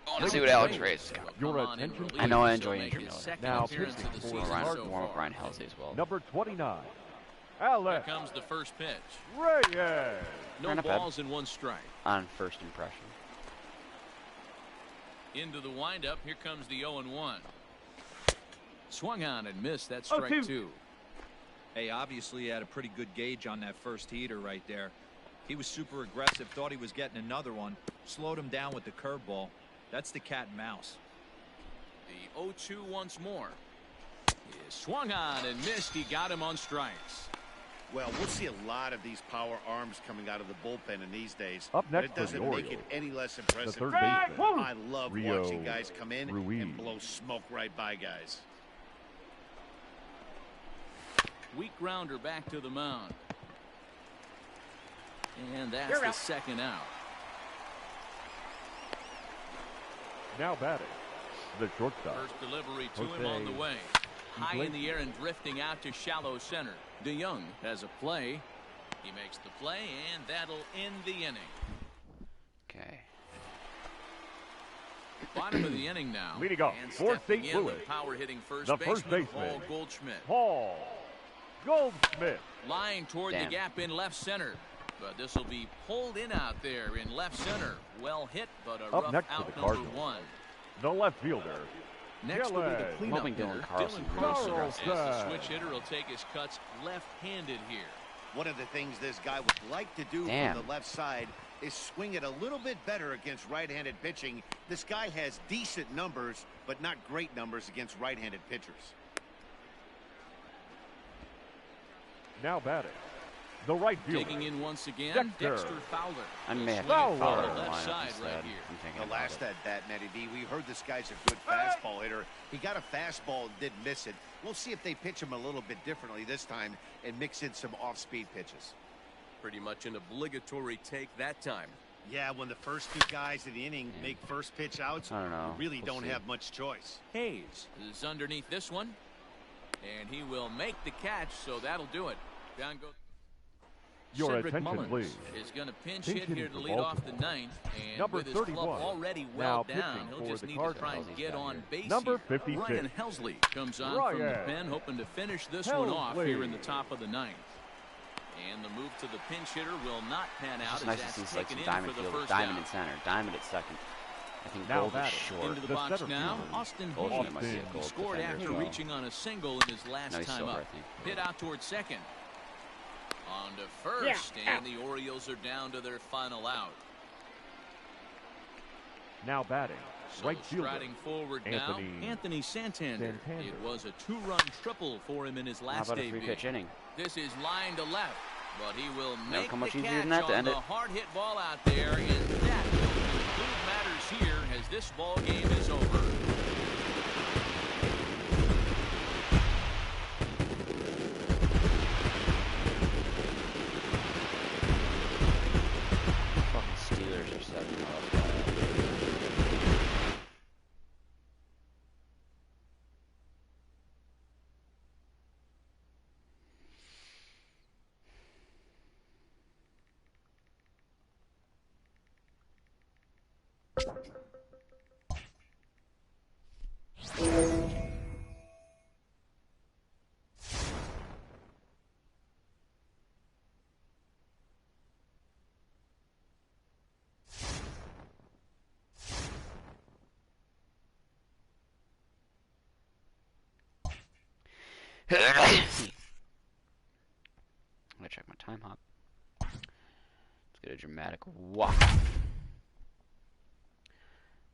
I want to see what Alex Reyes has got. Your Come on in attention, relief. I know I He'll enjoy make Andrew his Miller. second Now appearance pitching of the for season Warm so up far. Ryan Halsey as well. Number 29. Here Alex comes the first pitch. Reyes. No Not bad. balls and one strike. On first impression. Into the windup. Here comes the 0-1. Swung on and missed. That's strike 0-2. 2. Hey, obviously he had a pretty good gauge on that first heater right there. He was super aggressive, thought he was getting another one, slowed him down with the curveball. That's the cat and mouse. The 0-2 once more. He is swung on and missed. He got him on strikes. Well, we'll see a lot of these power arms coming out of the bullpen in these days. Up but next it for the doesn't make it Orioles, any less the impressive. third to me. baseman. I love Rio watching guys come in Ruiz. and blow smoke right by guys. Weak grounder back to the mound. And that's the second out. Now batting, the shortstop. First delivery to him Jose on the way. High in Iglesias. the air and drifting out to shallow center. DeYoung has a play. He makes the play, and that'll end the inning. Okay. Bottom of the inning now. Leading off And for stepping St. in Louis, with power hitting first the first baseman, baseman, Paul Goldschmidt. Paul Goldschmidt. Lying toward Damn. the gap in left center. But this will be pulled in out there in left center. Well hit, but a Up rough next for out the number Cardinals, 1. The left fielder. Next will be the Yellow. cleanup Hoping Dylan hitter, Carlson Dylan really Carlson. Carlson. As the switch hitter will take his cuts left-handed here. One of the things this guy would like to do Damn. from the left side is swing it a little bit better against right-handed pitching. This guy has decent numbers, but not great numbers against right-handed pitchers. Now batting. The right fielder. Taking in once again, Dexter Fowler. I may have to Fowler. get Fowler On in the the left lineup side instead. right here. I'm thinking The about last it. at bat, Matty D, we heard this guy's a good fastball hitter. He got a fastball and didn't miss it. We'll see if they pitch him a little bit differently this time and mix in some off-speed pitches. Pretty much an obligatory take that time. Yeah, when the first two guys in the inning make first pitch outs, I don't know. you really We'll don't see. have much choice. Hayes is underneath this one. And he will make the catch, so that'll do it. Down goes Your Cedric attention, Mullins please. is going to pinch Pinch hit here hitting to for lead off the Baltimore. ninth. And Number with his club 31. already Now well pitching down, he'll for just the need to try and Cardinals. get on base Number here. 56. Ryan Helsley comes on from the Ryan pen, hoping to finish this one off Helsley. here in the top of the ninth. And the move to the pinch hitter will not pan out It's as nice to that's see like taken some in diamond for the field, first diamond out. in center, diamond at second. I think Now Gold is batting. short. Into the The box center now, fielder. Austin Gold Hayes. might be a He He gold scored defender after as well. reaching on a single in his last No, he's time silver, up. I think. Hit out towards second. On to first, and the Orioles are down to their final out. Now batting. So Right fielder. striding forward Anthony now, Anthony Santander. Santander. It was a two-run triple for him in his How last about a debut. three-pitch inning? This is line to left, but he will make come much the easier catch than that to on end the it. hard hit ball out there, and that will conclude matters here as this ball game is over. Fucking Steelers are 7-0. I'm gonna check my time hop. Let's get a dramatic walk.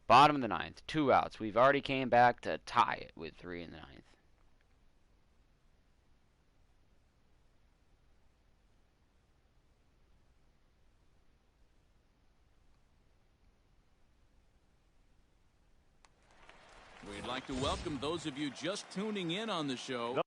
Bottom of the ninth, 2 outs. We've already came back to tie it with 3 in the ninth. We'd like to welcome those of you just tuning in on the show.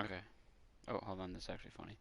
Okay. Oh, hold on. This is actually funny.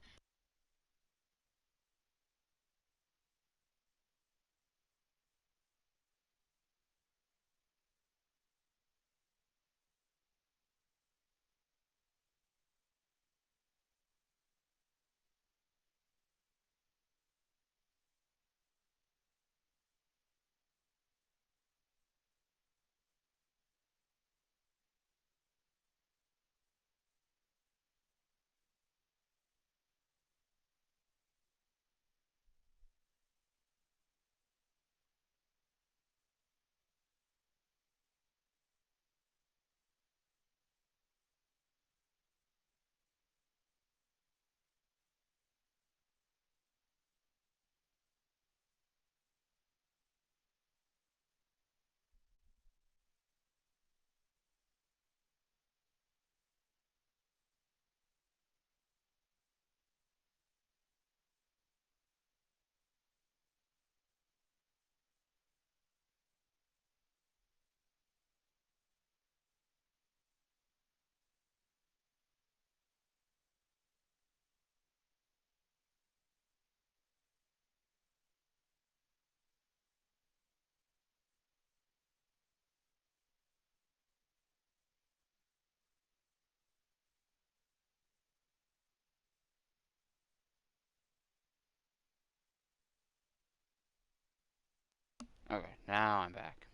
Okay, now I'm back.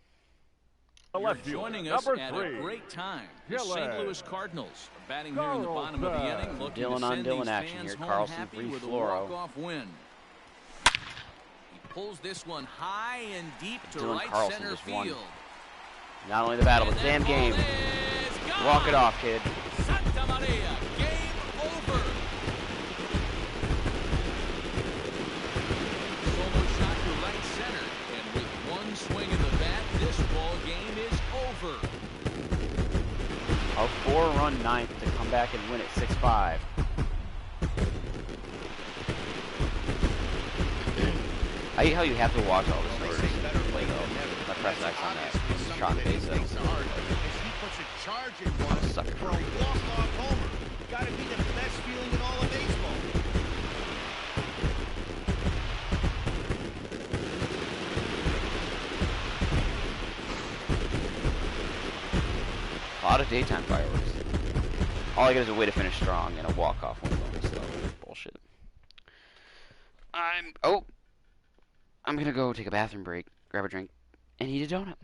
You're joining us at a great time. The St. Louis Cardinals are batting here in the bottom of the inning, looking to send these fans home happy with a walk-off win. He pulls this one high and deep to right center field. Not only the battle, but the damn game. Walk it off, kid. Santa Maria, game over. Solo shot to right center, and with one swing of the bat, this ball game is over. A 4-run ninth to come back and win it 6-5. I hate how you have to watch all this in order to play though. I press X on that. Shot in the base though. Sucker. For a walk-off homer. Gotta be the best feeling in all of baseball. A lot of daytime fireworks. All I get is a way to finish strong and a walk-off win bonus, so bullshit. I'm gonna go take a bathroom break, grab a drink, and eat a donut.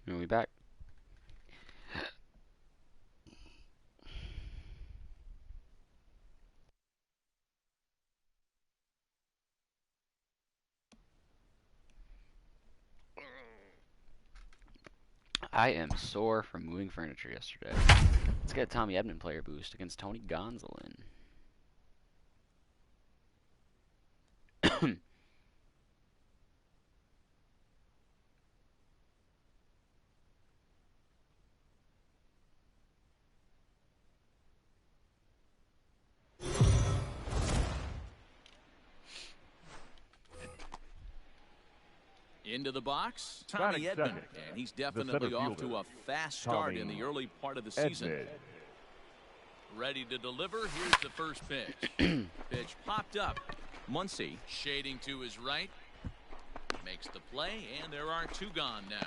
We'll be back. I am sore from moving furniture yesterday. Let's get a Tommy Edman player boost against Tony Gonsolin. Into the box, Tommy Edman, and he's definitely off to a fast start in the early part of the season. Ready to deliver. Here's the first pitch. Pitch popped up. Muncy shading to his right. Makes the play, and there are two gone now.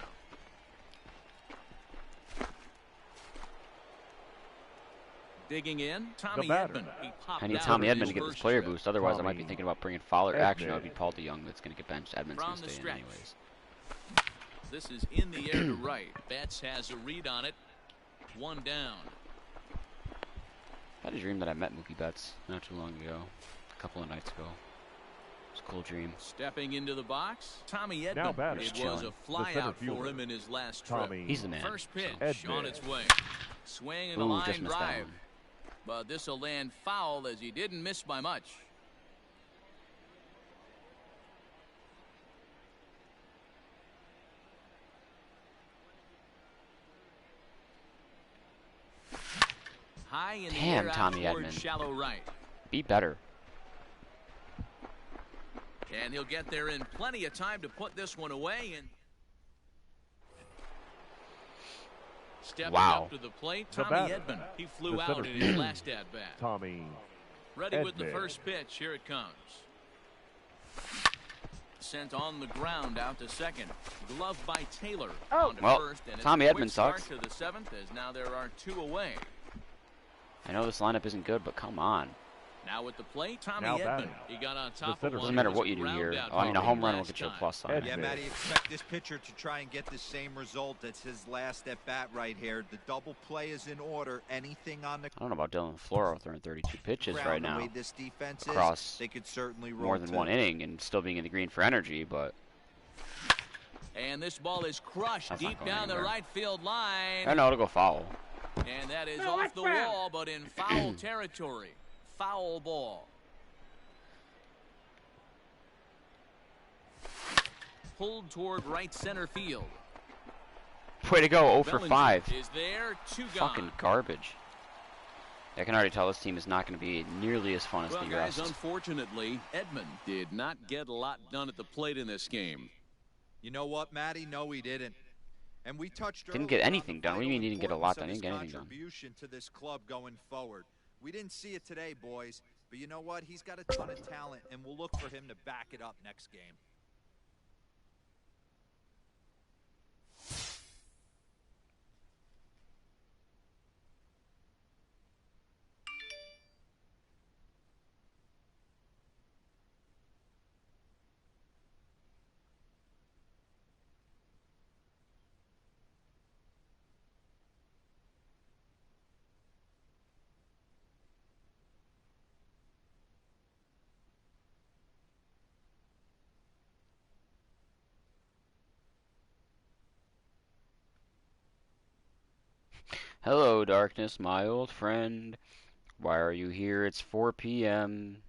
Digging in, Tommy Edman. I need Tommy Edman to get this player boost. Otherwise, I might be thinking about bringing Fowler. Actually, it would be Paul DeYoung that's going to get benched. Edman's going to stay in anyways. This is in the air to right. Betts has a read on it. One down. I had a dream that I met Mookie Betts not too long ago. A couple of nights ago. It was a cool dream. Stepping into the box, Tommy Edman. It was a flyout for him in his last trip. He's the man. First pitch on its way. Swing and a line drive. But this will land foul as he didn't miss by much. High in the air, Tommy Edman. Shallow right. Be better. And he'll get there in plenty of time to put this one away. And stepping up to the plate, Tommy Edman. He flew out in his last at-bat. Tommy Ready Edman. with the first pitch. Here it comes. Sent on the ground out to second. Gloved by Taylor. On to first, and Tommy it's a Edman quick start sucks. to the seventh, as now there are two away. I know this lineup isn't good, but come on. Now with the plate, Tommy Edman. He got on top of one. Doesn't matter what you do here. Oh, I mean, a home run will get you a plus sign. Yeah, Matty, expect this pitcher to try and get the same result. That's his last at bat right here. The double play is in order. Anything on the I don't know about Dylan Floro throwing 32 pitches ground, right now. the way this defense Across they could certainly roll more than one inning and still being in the green for energy, but and this ball is crushed That's not deep going down the anywhere. right field line. I know it'll go foul. And that is off the wall, but in foul territory. Foul ball. Pulled toward right center field. Way to go, 0 for Bellinger 5. is there, two gone. Fucking garbage. I can already tell this team is not going to be nearly as fun as Well, the guys, rest. unfortunately, Edman did not get a lot done at the plate in this game. You know what, Matty? No, he didn't. And we touched Didn't earlier get on anything the done. What do you mean vital he didn't get a importance lot done? of He didn't his get anything done. contribution to this club going forward. We didn't see it today, boys, but you know what? He's got a ton of talent, and we'll look for him to back it up next game. Hello, darkness, my old friend. Why are you here? It's 4 p.m.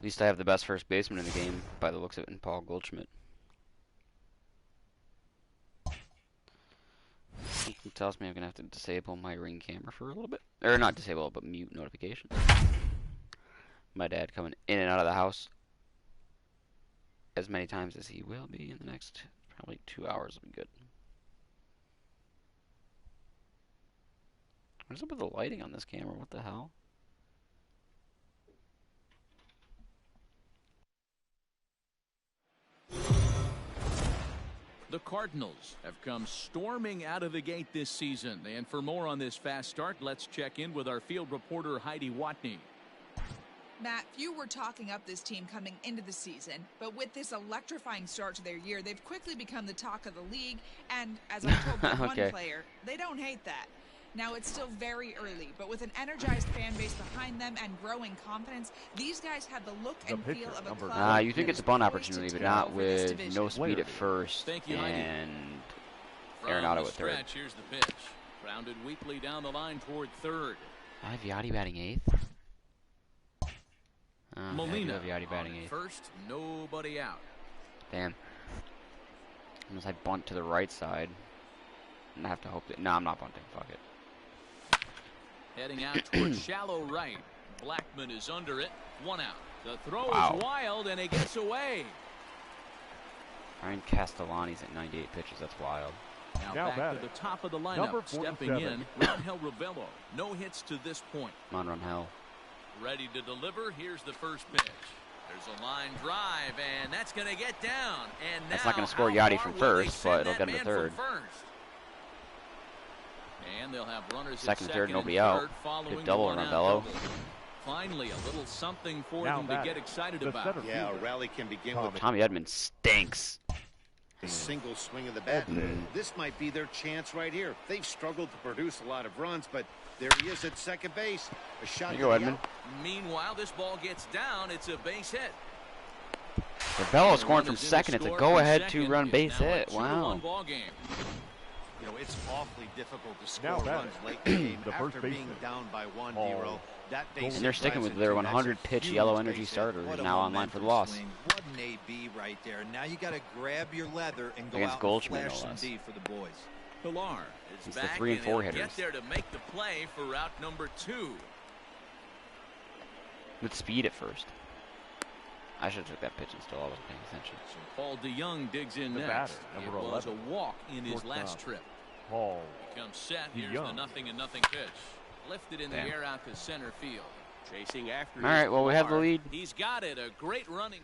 least I have the best first baseman in the game by the looks of it in Paul Goldschmidt. He tells me I'm gonna have to disable my Ring camera for a little bit, or not disable it, but mute notifications. My dad coming in and out of the house as many times as he will be in the next probably 2 hours will be good. What's up with the lighting on this camera? What the hell? The Cardinals have come storming out of the gate this season. And for more on this fast start, let's check in with our field reporter, Heidi Watney. Matt, few were talking up this team coming into the season, but with this electrifying start to their year, they've quickly become the talk of the league, and as I told one player, they don't hate that. Now, it's still very early, but with an energized fan base behind them and growing confidence, these guys have the look and feel of a club. You think it's a bunt opportunity, but not with no speed at first and Arenado at third. Here's the pitch. Grounded weakly down the line toward third. I have Yachty batting eighth. Molina Yachty batting eighth. First, nobody out. Damn. Unless I bunt to the right side. And I have to hope that. No, I'm not bunting. Fuck it. Heading out towards shallow right. Blackman is under it. One out. The throw is wild, and it gets away. Ryan Castellani's at 98 pitches. That's wild. Now back to the top of the lineup. Stepping in, Rangel Ravelo. No hits to this point. Come on, Rangel. Ready to deliver. Here's the first pitch. There's a line drive, and that's going to get down. And now, that's not going to score Yachty from first, but it'll get him to third. And they'll have runners second, at third, second, nobody and out. third, following Good double on Ravelo. Finally, a little something for them to get excited about. Yeah, a rally can begin with Tommy Edman stinks. a single swing of the bat. This might be their chance right here. They've struggled to produce a lot of runs, but there he is at second base. A shot. There you go, Edman. Meanwhile, this ball gets down. It's a base hit. Ravelo scoring from second. It's a go-ahead two-run base hit. Wow. You know, it's awfully difficult to score runs late in the game after being down by 1-0. And they're sticking with their 100-pitch yellow energy starter, who's now online for the loss. What an AB right there. Now you got to grab your leather and go Against out Goldschmidt, and flash no some less. D for the boys. Pilar is It's the back 3 and 4 hitters. Get there to make the play for route number 2. With speed at first. I should have took that pitch and still I wasn't paying attention. So Paul DeYoung digs in The next. batter, It number was 11. a walk in his Short last down. trip. Paul Becomes set. Here's DeYoung. the 0-0 pitch. Lifted in the air out to center field. Chasing after. All right, well, we have the lead. He's got it. A great running.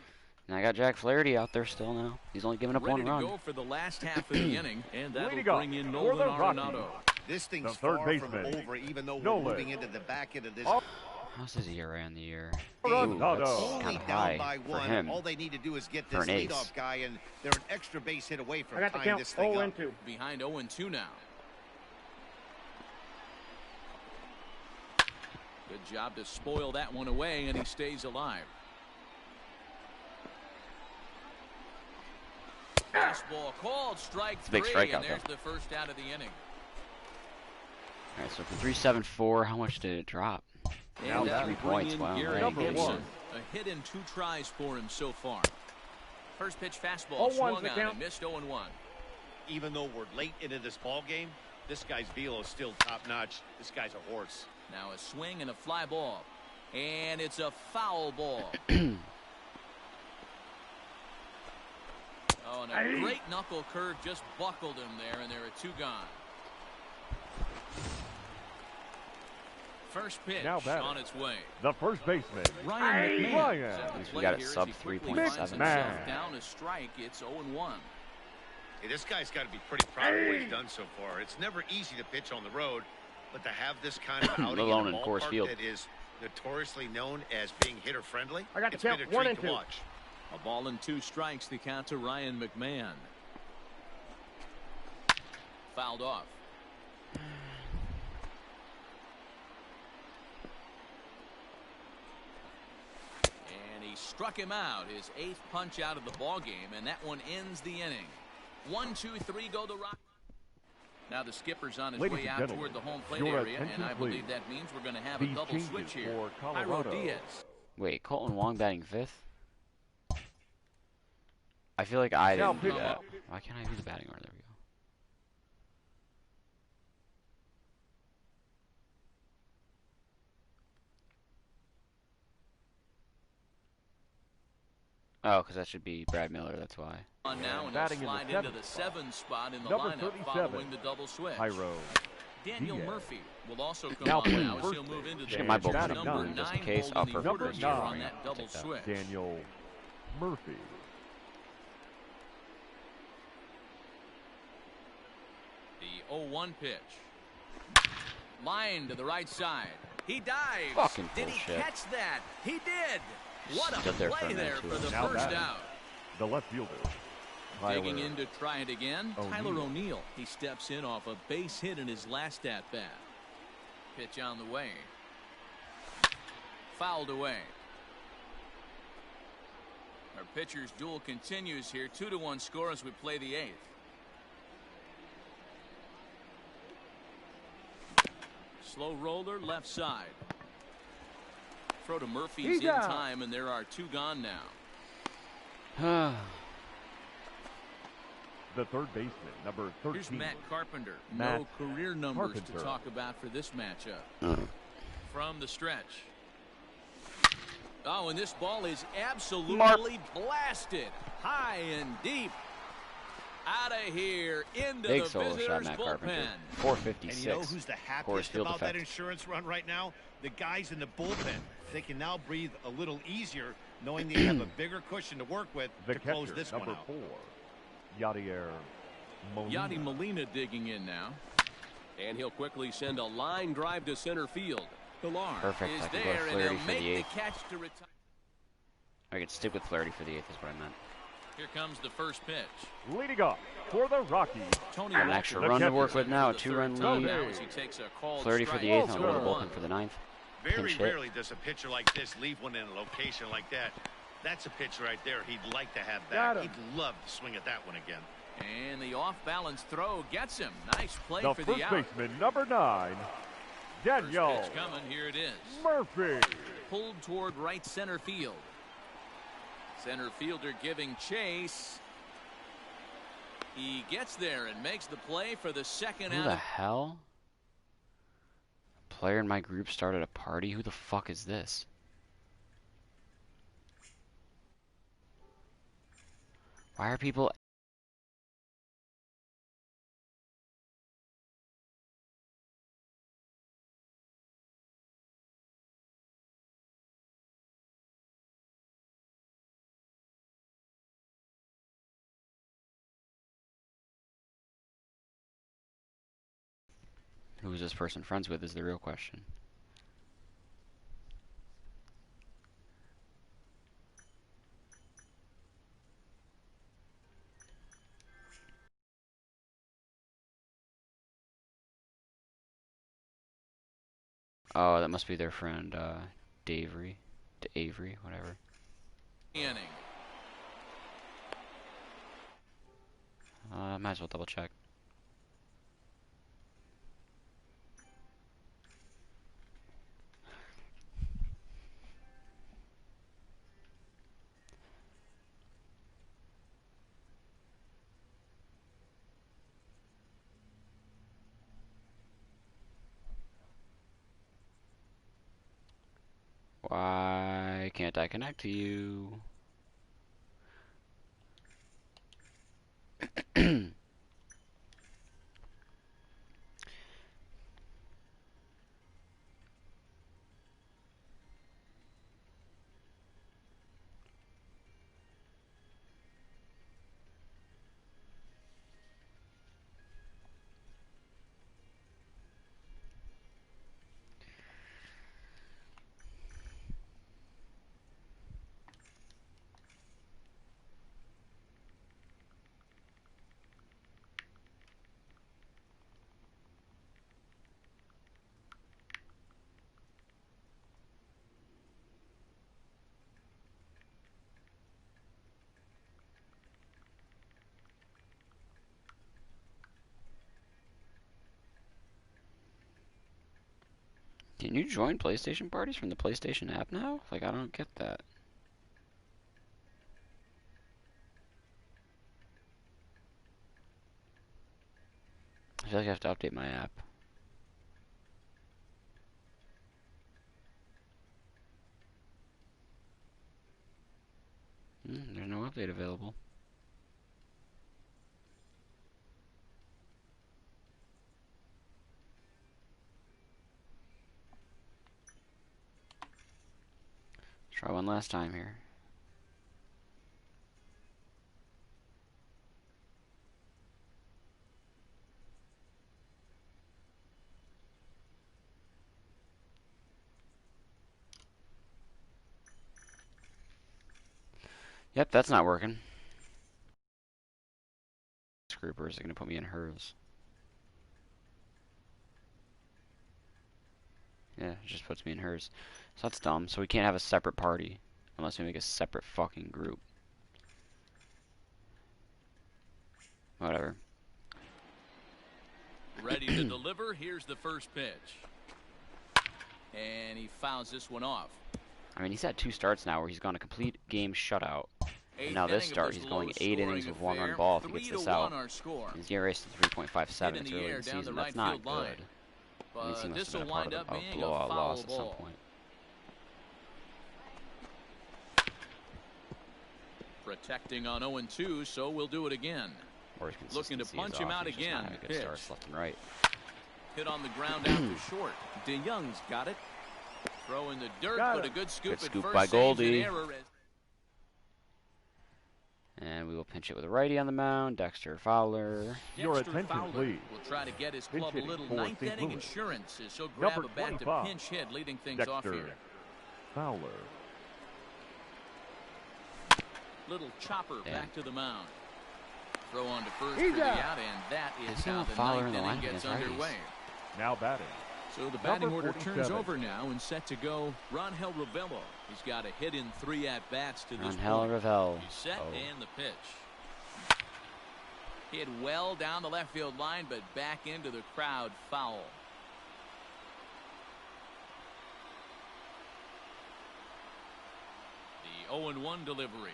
And I got Jack Flaherty out there still now. He's only given up Ready one to run. go for the last half of the inning, and Way that'll to go. bring in For Nolan the Rockies. Arenado. This thing's The third far baseman, from over, even though we're Nolan. moving into the back end of this. How's his ERA on the year? Arenado. That's Only kind of down high by for one. him. All they need to do is get For this an ace. leadoff guy, and they're an extra base hit away from I got the tying count this thing 0-2. up. Behind 0-2 now. Good job to spoil that one away, and he stays alive. Fastball called, strike It's a big 3, strikeout, and there's though. the first out of the inning. All right, so for 374, how much did it drop? And that was 3 points. Wow. Gary Number Gibson. one. A hit in 2 tries for him so far. First pitch fastball 0-1's swung the on count. and missed 0-1. Even though we're late into this ball game, this guy's velo is still top notch. This guy's a horse. Now a swing and a fly ball. And it's a foul ball. Oh, and a great knuckle curve just buckled him there, and there are 2 gone. First pitch Now batting. on its way. The first baseman, Ryan McMahon. Ryan. Set the At least we plate got it here as sub he quickly 3.7. finds himself McMahon. down a strike. It's 0-1. Hey, this guy's got to be pretty proud of what he's done so far. It's never easy to pitch on the road, but to have this kind of outing alone in a in Coors ballpark Field. that is notoriously known as being hitter friendly, I got the it's been count a 1 treat and to 2. watch. A ball and 2 strikes, the count to Ryan McMahon. Fouled off. And he struck him out, his 8th punch out of the ball game, and that one ends the inning. 1, 2, 3 go the Rock. Now the skipper's on his Ladies way and out gentlemen, toward the home plate your area, and attention, I believe please. that means we're going to have a These double changes switch here. for Jairo Colorado. Diaz Wait, Colton Wong batting 5th? I feel like I didn't do that. Why can't I do the batting order? There we go. Oh, because that should be Brad Miller, that's why. On now, and batting they'll slide in the into the 7th spot in the Number lineup 37, following the double switch. Hyro Daniel Diaz. Murphy will also come Now on now as first he'll move into Just the get my Batting bullpen number up just in 9 case. I'll holding the purple order this here year. on that double Take that. switch. Daniel Murphy. The 0-1 pitch. Line to the right side. He dives. Fucking did he bullshit. catch that? He did. What a Stood there for play a minute, there too. for the Now first batting. out. The left fielder. Digging Tyler in to try it again. O'Neill. Tyler O'Neill. He steps in off a base hit in his last at bat. Pitch on the way. Fouled away. Our pitcher's duel continues here. 2-1 score as we play the 8th. Slow roller left side. Throw to Murphy's He's in out. time, and there are 2 gone now. the third baseman, number 13. Here's Matt Carpenter. Matt No career numbers Carpenter. to talk about for this matchup. From the stretch. Oh, and this ball is absolutely blasted. High and deep. Out of here into Big the solo shot, visitors' Matt Carpenter. bullpen. 456. And you know who's the Course happiest field about that effect. insurance run right now? The guys in the bullpen. They can now breathe a little easier knowing they have a bigger cushion to work with The to close catcher, this one number out. 4. Yadier Molina. Yadi Molina digging in now. And he'll quickly send a line drive to center field. Pilar Perfect. is I could go there, and Flaherty they'll for make the the 8th. catch to retire. I could stick with Flaherty for the 8th is what I meant. Here comes the first pitch. Leading off for the Rockies. Tony Got an Walker extra The run to catcher. work with now. A for the 2-run third time lead. now as he takes a called Flaherty for strike. the 8th, and I'll go to the Walker. bullpen for the 9th. Very Pinch hit. rarely does a pitcher like this leave one in a location like that. That's a pitch right there he'd like to have Got back. him. He'd love to swing at that one again. And the off-balance throw gets him. Nice play The for first the out. baseman, number 9. First Daniel pitch coming. Here it is. Murphy. Pulled toward right center field. Center fielder giving chase. He gets there and makes the play for the second Who out. the hell? A player in my group started a party? Who the fuck is this? Why are people... Who is this person friends with is the real question. Oh, that must be their friend, Davery. Avery, whatever. Inning. Might as well double check. Why can't I connect to you? Can you join PlayStation parties from the PlayStation app now? Like, I don't get that. I feel like I have to update my app. There's no update available. Let's try one last time here. Yep, that's not working. Groupers are going to put me in hers. Yeah, it just puts me in hers. So that's dumb. So we can't have a separate party unless we make a separate fucking group. Whatever. Ready to deliver. Here's the first pitch. And he fouls this one off. I mean, he's had 2 starts now where he's gone a complete game shutout. And now this start, he's going 8 innings with 1 run ball if he gets this out. His ERA is 3.57. It's early in the season. That's not good. At least he must have been a part of a blowout loss at some point. Protecting on 0-2, so we'll do it again. Or his Looking to punch is him off. out He's just again. not having good Pitch. starts left and right. Hit on the ground out to short. DeYoung's got it. Throw in the dirt, but a good scoop Good at scoop first. by Saves an Goldie. error as And we will pinch it with a righty on the mound. Dexter Fowler. Your Dexter attention, Fowler please. will try to get his Pinch club a hitting little for ninth St. inning Louis. insurance as he'll grab Number a bat to 25, pinch hit, leading things Dexter off here. Fowler. Little chopper Damn. back to the mound. Throw on to first He's for the out. out, and that is He's how not the Fowler in ninth the inning lineup gets against righties. underway. Now batting. So the batting Number order turns 47. over now and set to go. Rangel Ravello. He's got a hit in 3 at-bats to this Rangel point. Ravel. He's set Oh. and the pitch. Hit well down the left field line, but back into the crowd foul. The 0-1 delivery.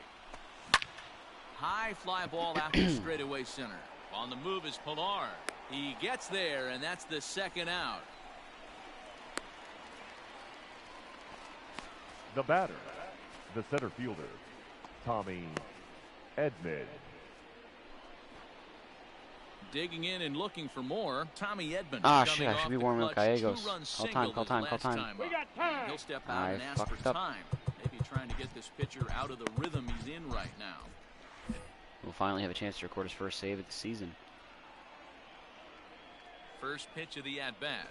High fly ball after straightaway center. On the move is Pilar. He gets there, and that's the second out. The batter, the center fielder, Tommy Edman. Digging in and looking for more. Tommy Edman. Ah, coming shit, I off should be the warming up clutch Gallegos. two-run Call time, single call his time, call last time. We got time. He'll step out I and ask for fucked up. time. Maybe trying to get this pitcher out of the rhythm he's in right now. We'll finally have a chance to record his first save of the season. First pitch of the at-bat.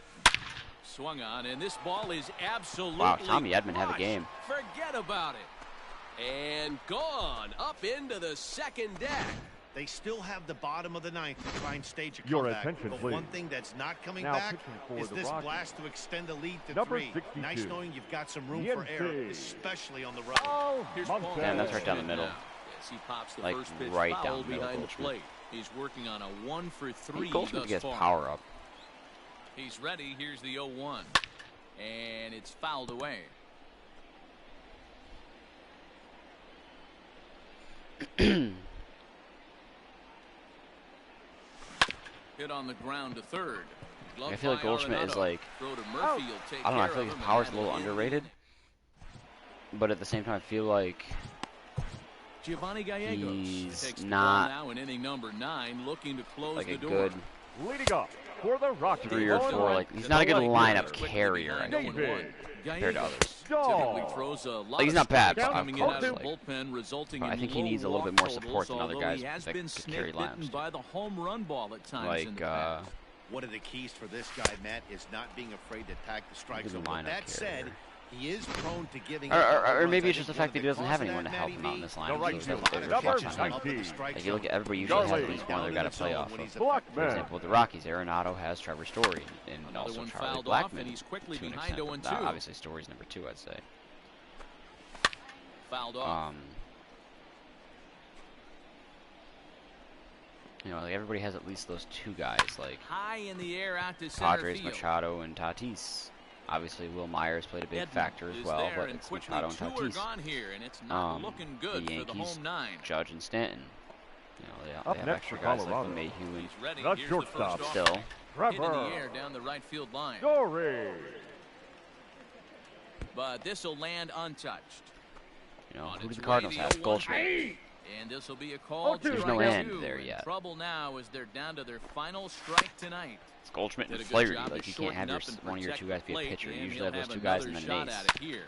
Swung on, and this ball is absolutely Wow, Tommy Edman had a crushed. game. Forget about it. And gone up into the second deck. They still have the bottom of the ninth to try and stage a Your comeback. attention, but please. one thing that's not coming Now back pitching for is the this Rockies. blast to extend the lead to Number 3. 62. Nice knowing you've got some room Yen for error, Fei. especially on the road. Oh, Here's Montes. Paul Damn, that's right down the Goldschmidt middle. now. Yes, he pops the Like, first pitch right foul down the middle, behind the Goldschmidt. plate. He's working on a 1-for-3 Goldschmidt thus gets far. power up. He's ready. Here's the 0-1. And it's fouled away. Hit on the ground to third. Glove I feel like by Goldschmidt is Arenado. like, Throw to Murphy. He'll take I don't know, I care feel of like his him, power's a and little that'll end the underrated. inning. But at the same time, I feel like Giovanni Gallegos he's takes the not ball now in inning number 9, looking to close like the a door. good Leading up for the Rockies. 3 or 4. Like, he's not a good lineup carrier, I think, David. compared to others. Typically throws a lot Like, he's of not bad, strikes but coming in of out of the course, like, bullpen, resulting I in think he low needs a little walk bit more totals, support than other although guys he has that been could carry snake bitten lineups. by the home run ball at times in Like, the past. One of the keys for this guy, Matt, is not being afraid to attack the strike He's a zone. With lineup that said, carrier. he is prone to giving Or, up home or runs. maybe I it's just the think one fact that of he doesn't the have causes anyone to that, help him out in Matty, this The lineup. right So it fielder, doesn't number reflect on him. 19. Like, you look at everybody usually has at least one other guy to play off of. For Blackman. example, with the Rockies, Arenado has Trevor Story and Another also one Charlie fouled off, Blackmon and he's quickly to an behind extent. 0-2. But obviously, Story's number 2, I'd say. Fouled off. You know, like everybody has at least those 2 guys, like High in the air out to center Padres, field. Machado, and Tatis. Obviously, Will Myers played a big factor as well, but it's Machado and Tatis. Looking the good for Yankees, the home nine. Judge and Stanton. You know, they Up have next extra for guys like Colorado. LeMahieu and He's ready. The Here's shortstop. the first still. hit in the air down the right field line. Story. But this will land untouched. You know, On who do its the Cardinals way, have? the 0-1 Goldschmidt. And this will be a call. There's no end there yet. Trouble now as they're down to their final strike tonight. It's Goldschmidt and Did a good Flaherty. job Like, to you can't have shorten up and one of your protect two guys the be a plate, pitcher. You and usually he'll have those have two guys and another then an shot ace. at it here.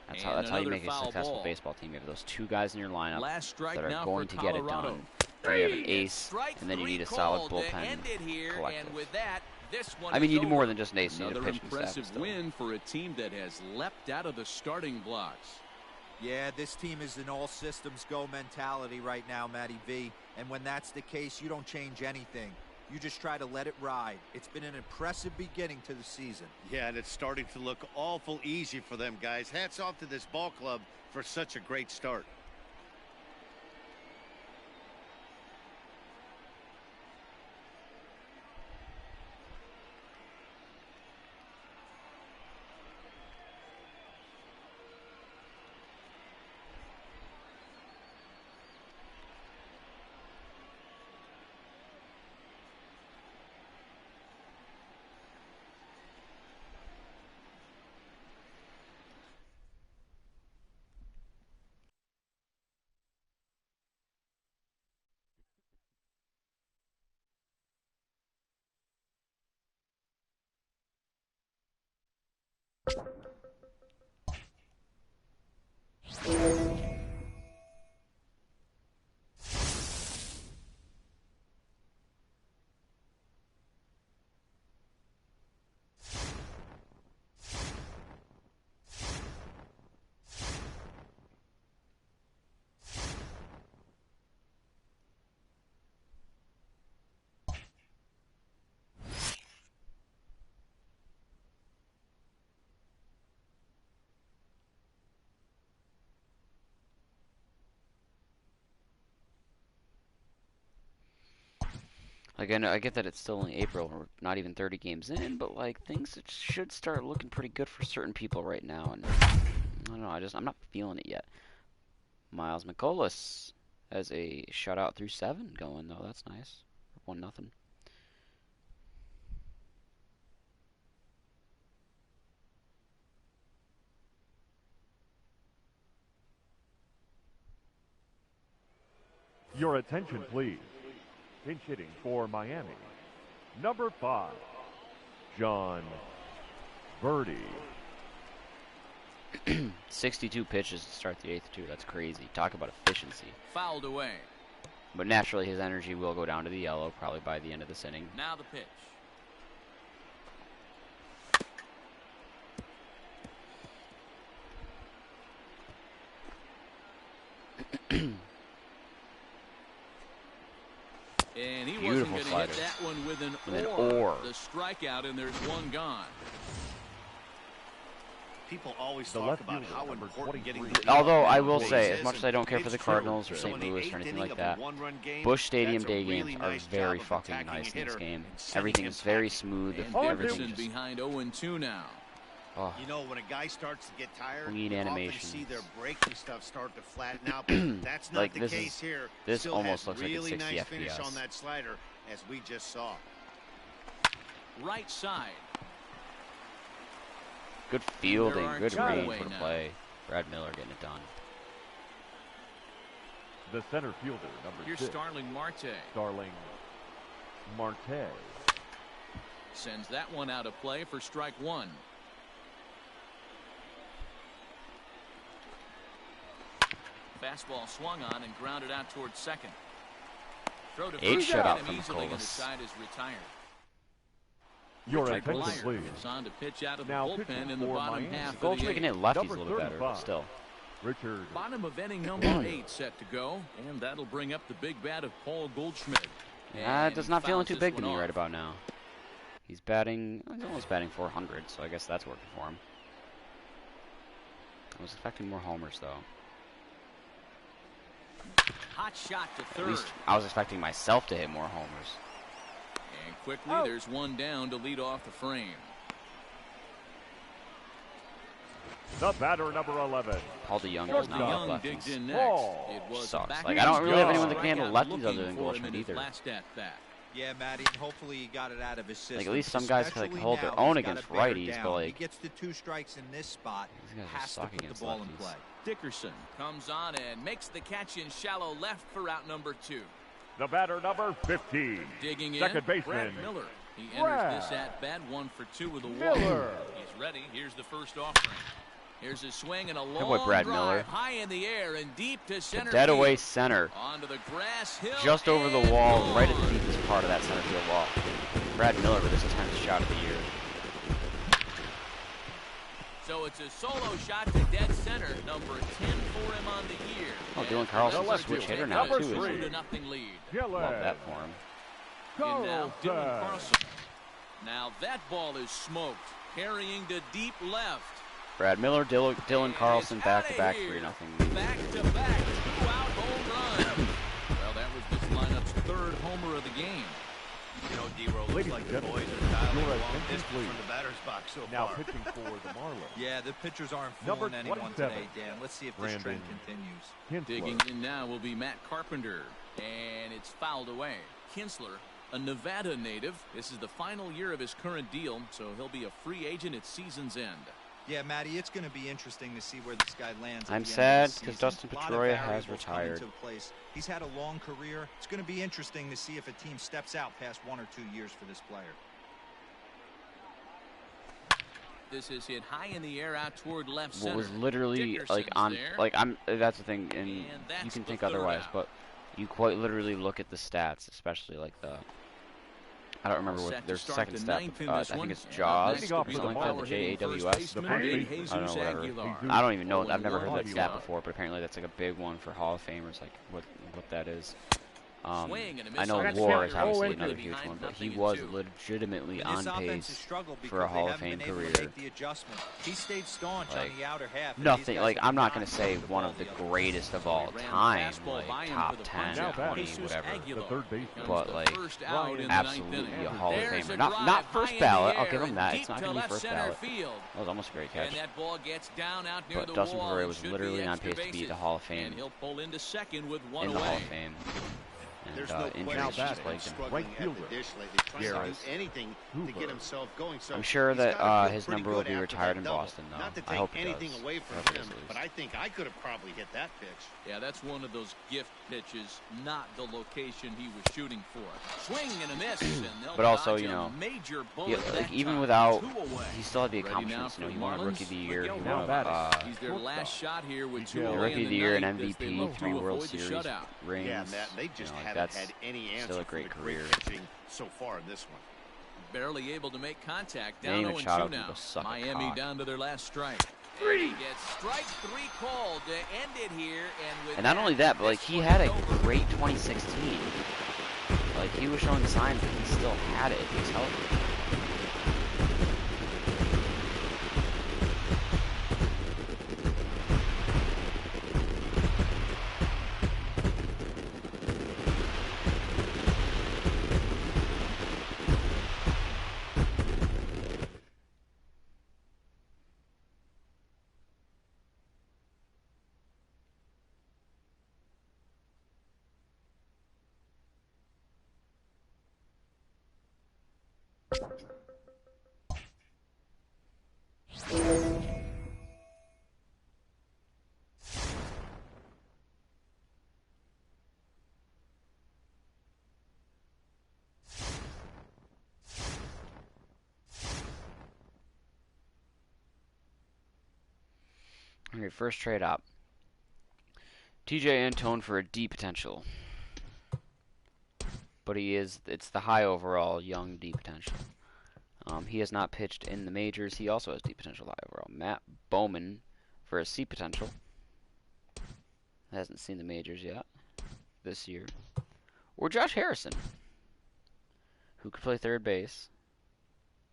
That's And how you another make a foul successful ball. baseball team. You have those two guys in your lineup Last strike that are now going for to get it Colorado. done. Then you have an ace, Strike and then you three need a solid called to bullpen end it here, collective. and with that, this one I mean, is you need more over. than just an ace. You need a Another pitching staff impressive still. win for a team that has leapt out of the starting blocks. Yeah, this team is an all-systems-go mentality right now, Matty V. And when that's the case, you don't change anything. You just try to let it ride. It's been an impressive beginning to the season. Yeah, and it's starting to look awful easy for them, guys. Hats off to this ball club for such a great start. Like, I get that it's still only April, we're not even 30 games in, but like things should start looking pretty good for certain people right now. And I don't know, I'm not feeling it yet. Miles McCollus has a shutout through 7 going though. That's nice. 1-0. Your attention, please. Pinch hitting for Miami. Number 5, John Birdie. 62 pitches to start the 8th too. That's crazy. Talk about efficiency. Fouled away. But naturally, his energy will go down to the yellow probably by the end of this inning. Now the pitch. And he wasn't going to hit that one with an or. The strikeout, and there's one gone. People always talk about how important getting the Although I will say, as much as I don't care for the Cardinals or St. Louis or anything like that, Busch Stadium day games are very fucking nice in this game. Everything is very smooth. Everything behind 0-2 now. Oh, you know, when a guy starts to get tired, clean you often animation. see their braking stuff start to flatten out. But that's not Like, the this case is- here. this Still almost has looks like it's really 60 nice finish FPS. on that slider, as we just saw. Right side. good fielding, There are good two range away for the now. play. Brad Miller getting it done. The center fielder, number Here's 6, Starling Marte. Starling Marte. Sends that one out of play for strike one. Fastball swung on and grounded out towards second. Throw to 8 first, shutout and from easily Nicholas. decide is retired. Your Richard attention, Blyer please. is on to pitch out of the Now bullpen pitching in the for bottom Miami. half of Goldschmidt the can hit eighth. lefties Number a little better, but 35. still. Richard. Bottom of inning number 8 set to go, and that'll bring up the big bat of Paul Goldschmidt. It does not feeling fouls too this big to one me off. right about now. He's almost batting 400, so I guess that's working for him. I was expecting more homers, though. Hot shot to At third. least I was expecting myself to hit more homers. And quickly, there's one down to lead off the frame. The batter, number 11. Paul DeYoung Paul does not Young like digged lefties. in next. Ball. It was Sucks. back Like, I don't really have anyone that can handle strikeout lefties other looking than for him Goldschmidt in his either. last at bat. Yeah, Matty, and hopefully he got it out of his system. Like, at least some guys can, like, Especially hold now, their own he's got against it bear righties, down. but, like, he gets the 2 strikes in this spot. these guys Has just to suck put the against ball in lefties. play. Dickerson comes on and makes the catch in shallow left for out number 2. The batter, number 15. Digging in, Second baseman. Brad Miller. He enters Brad this at bat 1 for 2 with a walk. Miller. He's ready. Here's the first offering. Here's his swing and a long boy, Brad drive Miller. high in the air and deep to The center dead away field. center. Onto the grass hill. Just over the and wall, gone. right at the deepest part of that center field wall. Brad Miller with his 10th shot of the year. So it's a solo shot to dead center, number 10 for him on the year. Oh, And Dylan Carlson's a Miller switch takes hitter a now, too, 2-0 isn't lead. Love Gillen. that for him. In now, Dylan Carlson. Carlson. Now that ball is smoked, carrying to deep left. Brad Miller, Dylan Carlson, It's back-to-back outta here. 3-0. Back-to-back, 2-out home run. Well, that was this lineup's 3rd homer of the game. You know, D-Roll, looks Ladies like and the gentlemen, boys are dialing your a long attention, distance please. from the batter's box so Now far. pitching for the Marlins. Yeah, the pitchers aren't Number fooling anyone 27. today, Dan. Let's see if this Brandon trend continues. Kinsler. Digging in now will be Matt Carpenter, and it's fouled away. Kinsler, a Nevada native. This is the final year of his current deal, so he'll be a free agent at season's end. Yeah, Matty, it's going to be interesting to see where this guy lands. At I'm the end sad of the because season. Dustin A lot of Pedroia has variables come retired. into place. He's had a long career. It's going to be interesting to see if a team steps out past 1 or 2 years for this player. This is hit high in the air out toward left What center. was literally Dickerson's like on there. like I'm that's the thing, and you that's can the think 3rd otherwise, out. but you quite literally look at the stats, especially like the I don't remember Set what to their start second the stat. ninth in I this think one. it's And Jaws, next Leading off will be for something the like that, the power hitting first JAWS. baseman, The first Eddie baseman. Jesus I don't know, whatever. Aguilar. I don't even know. Oh, I've never heard that Aguilar. stat before, but apparently that's like a big one for Hall of Famers, like what that is. Swing and a I miss know on the WAR is corner. obviously Oh, another behind huge one, but he nothing was and 2. legitimately And this on offense has pace struggled because for a Hall they of haven't Fame been able to career. make the adjustment. He stayed staunch Like, on the outer half. and these Nothing guys like have I'm not not gonna put say the one ball of the the other way. greatest of all Ran time, fastball by like him top for the 10, punch Now out. 20, Jesus whatever. Aguilar The third baseman. comes But the like first out in the ninth absolutely inning. a Hall of There's Famer. a Not drive first high in ballot. the I'll air give him and that. deep It's not to gonna be left first center ballot. field. That was almost a great catch. And that ball gets down out near But the Dustin wall. Pedroia It was should be literally on extra pace to be bases. the Hall of Fame And he'll pull into second with one in the Hall away. of Fame. And There's no injuries question Now just he's batting. plagued him. struggling Right at the fielder. dish lately, trying to Garrett do anything to Hoover. get himself going. So I'm sure he's that gotta feel his pretty number will good be after retired that in double. Boston, though. Not to I take hope he anything does. away from I hope he him, does at but least. I think I could have probably hit that pitch. Yeah, that's one of those gift pitches, not the location he was shooting for. Swing and a miss, and they'll But also, dodge you a know, major He, bullet like that even time. without, 2 away. he still had the Ready accomplishments. now You know, for he won Marlins, Rookie of the Year. He Miguel won Rojas. He's their Shortstop. last shot here with 2 Miguel away Rookie in of the the Year, an ninth as they MVP, look 3 to World avoid the Series shutout. rings. Yeah, Matt, they just you know, like, haven't that's had any answer still a for great the career. pitching so far in this one. Barely able to make contact. They Down ain't even 0-2 shot up now. people suck at Miami cock. down to their last strike. And he gets strike 3 called to end it here. And, with And not only that, but like this he one had is a over. great 2016. Like he was showing signs that he still had it if he was healthy. Okay, first trade up. TJ Antone for a D potential. But it's the high overall, young D potential. He has not pitched in the majors. He also has D potential high overall. Matt Bowman for a C potential. Hasn't seen the majors yet this year. Or Josh Harrison, who could play third base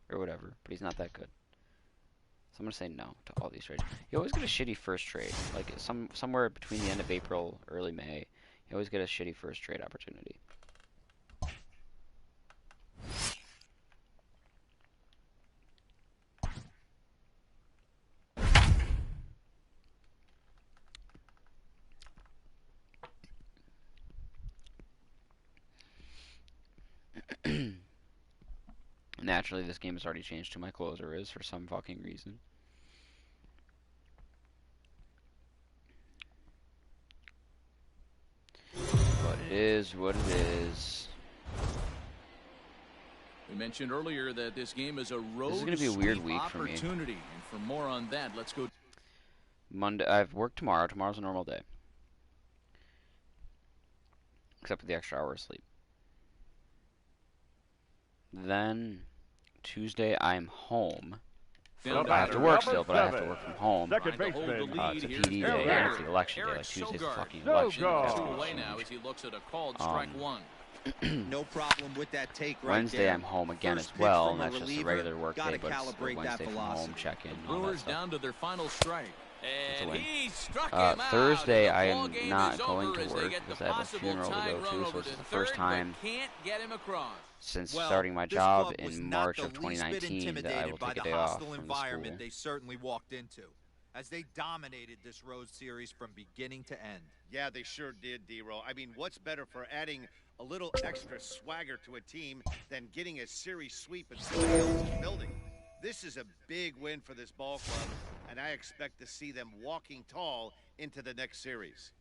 or whatever, but he's not that good. So I'm gonna say no to all these trades. You always get a shitty first trade, like somewhere between the end of April, early May. You always get a shitty first trade opportunity. Naturally, this game has already changed who my closer is for some fucking reason. But it is what it is. We mentioned earlier that this game is a road This is gonna be a weird week for me. opportunity. And for more on that, let's go. Monday, I've worked tomorrow. Tomorrow's a normal day. Except for the extra hour of sleep. Then, Tuesday, I'm home. I have to work still, but I have to work from home. Second baseman. It's a PD day, and it's the election day. Like, Tuesday's a fucking election day. That's No problem with that take right Wednesday, there. I'm home again First as well, pitch and from that's a just a reliever. regular work Gotta day, but it's the calibrate that Wednesday from home, velocity. check-in, all that Brewers stuff. down to their final strike. And win. he struck him out. Thursday, The I ball am game not is going over to as work they get because the I have a possible funeral to tying go run to, so over this is to the first third, time but can't get him across. since Well, starting my this job club was in not March the of least bit 2019 that I intimidated will by take a the day off hostile from the environment school. they certainly walked into, as they dominated this road series from beginning to end. Yeah, they sure did, D-Roll. I mean, what's better for adding a little extra swagger to a team than getting a series sweep in somebody else's building? This is a big win for this ball club, and I expect to see them walking tall into the next series.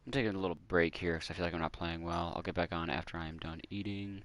I'm taking a little break here because I feel like I'm not playing well. I'll get back on after I am done eating.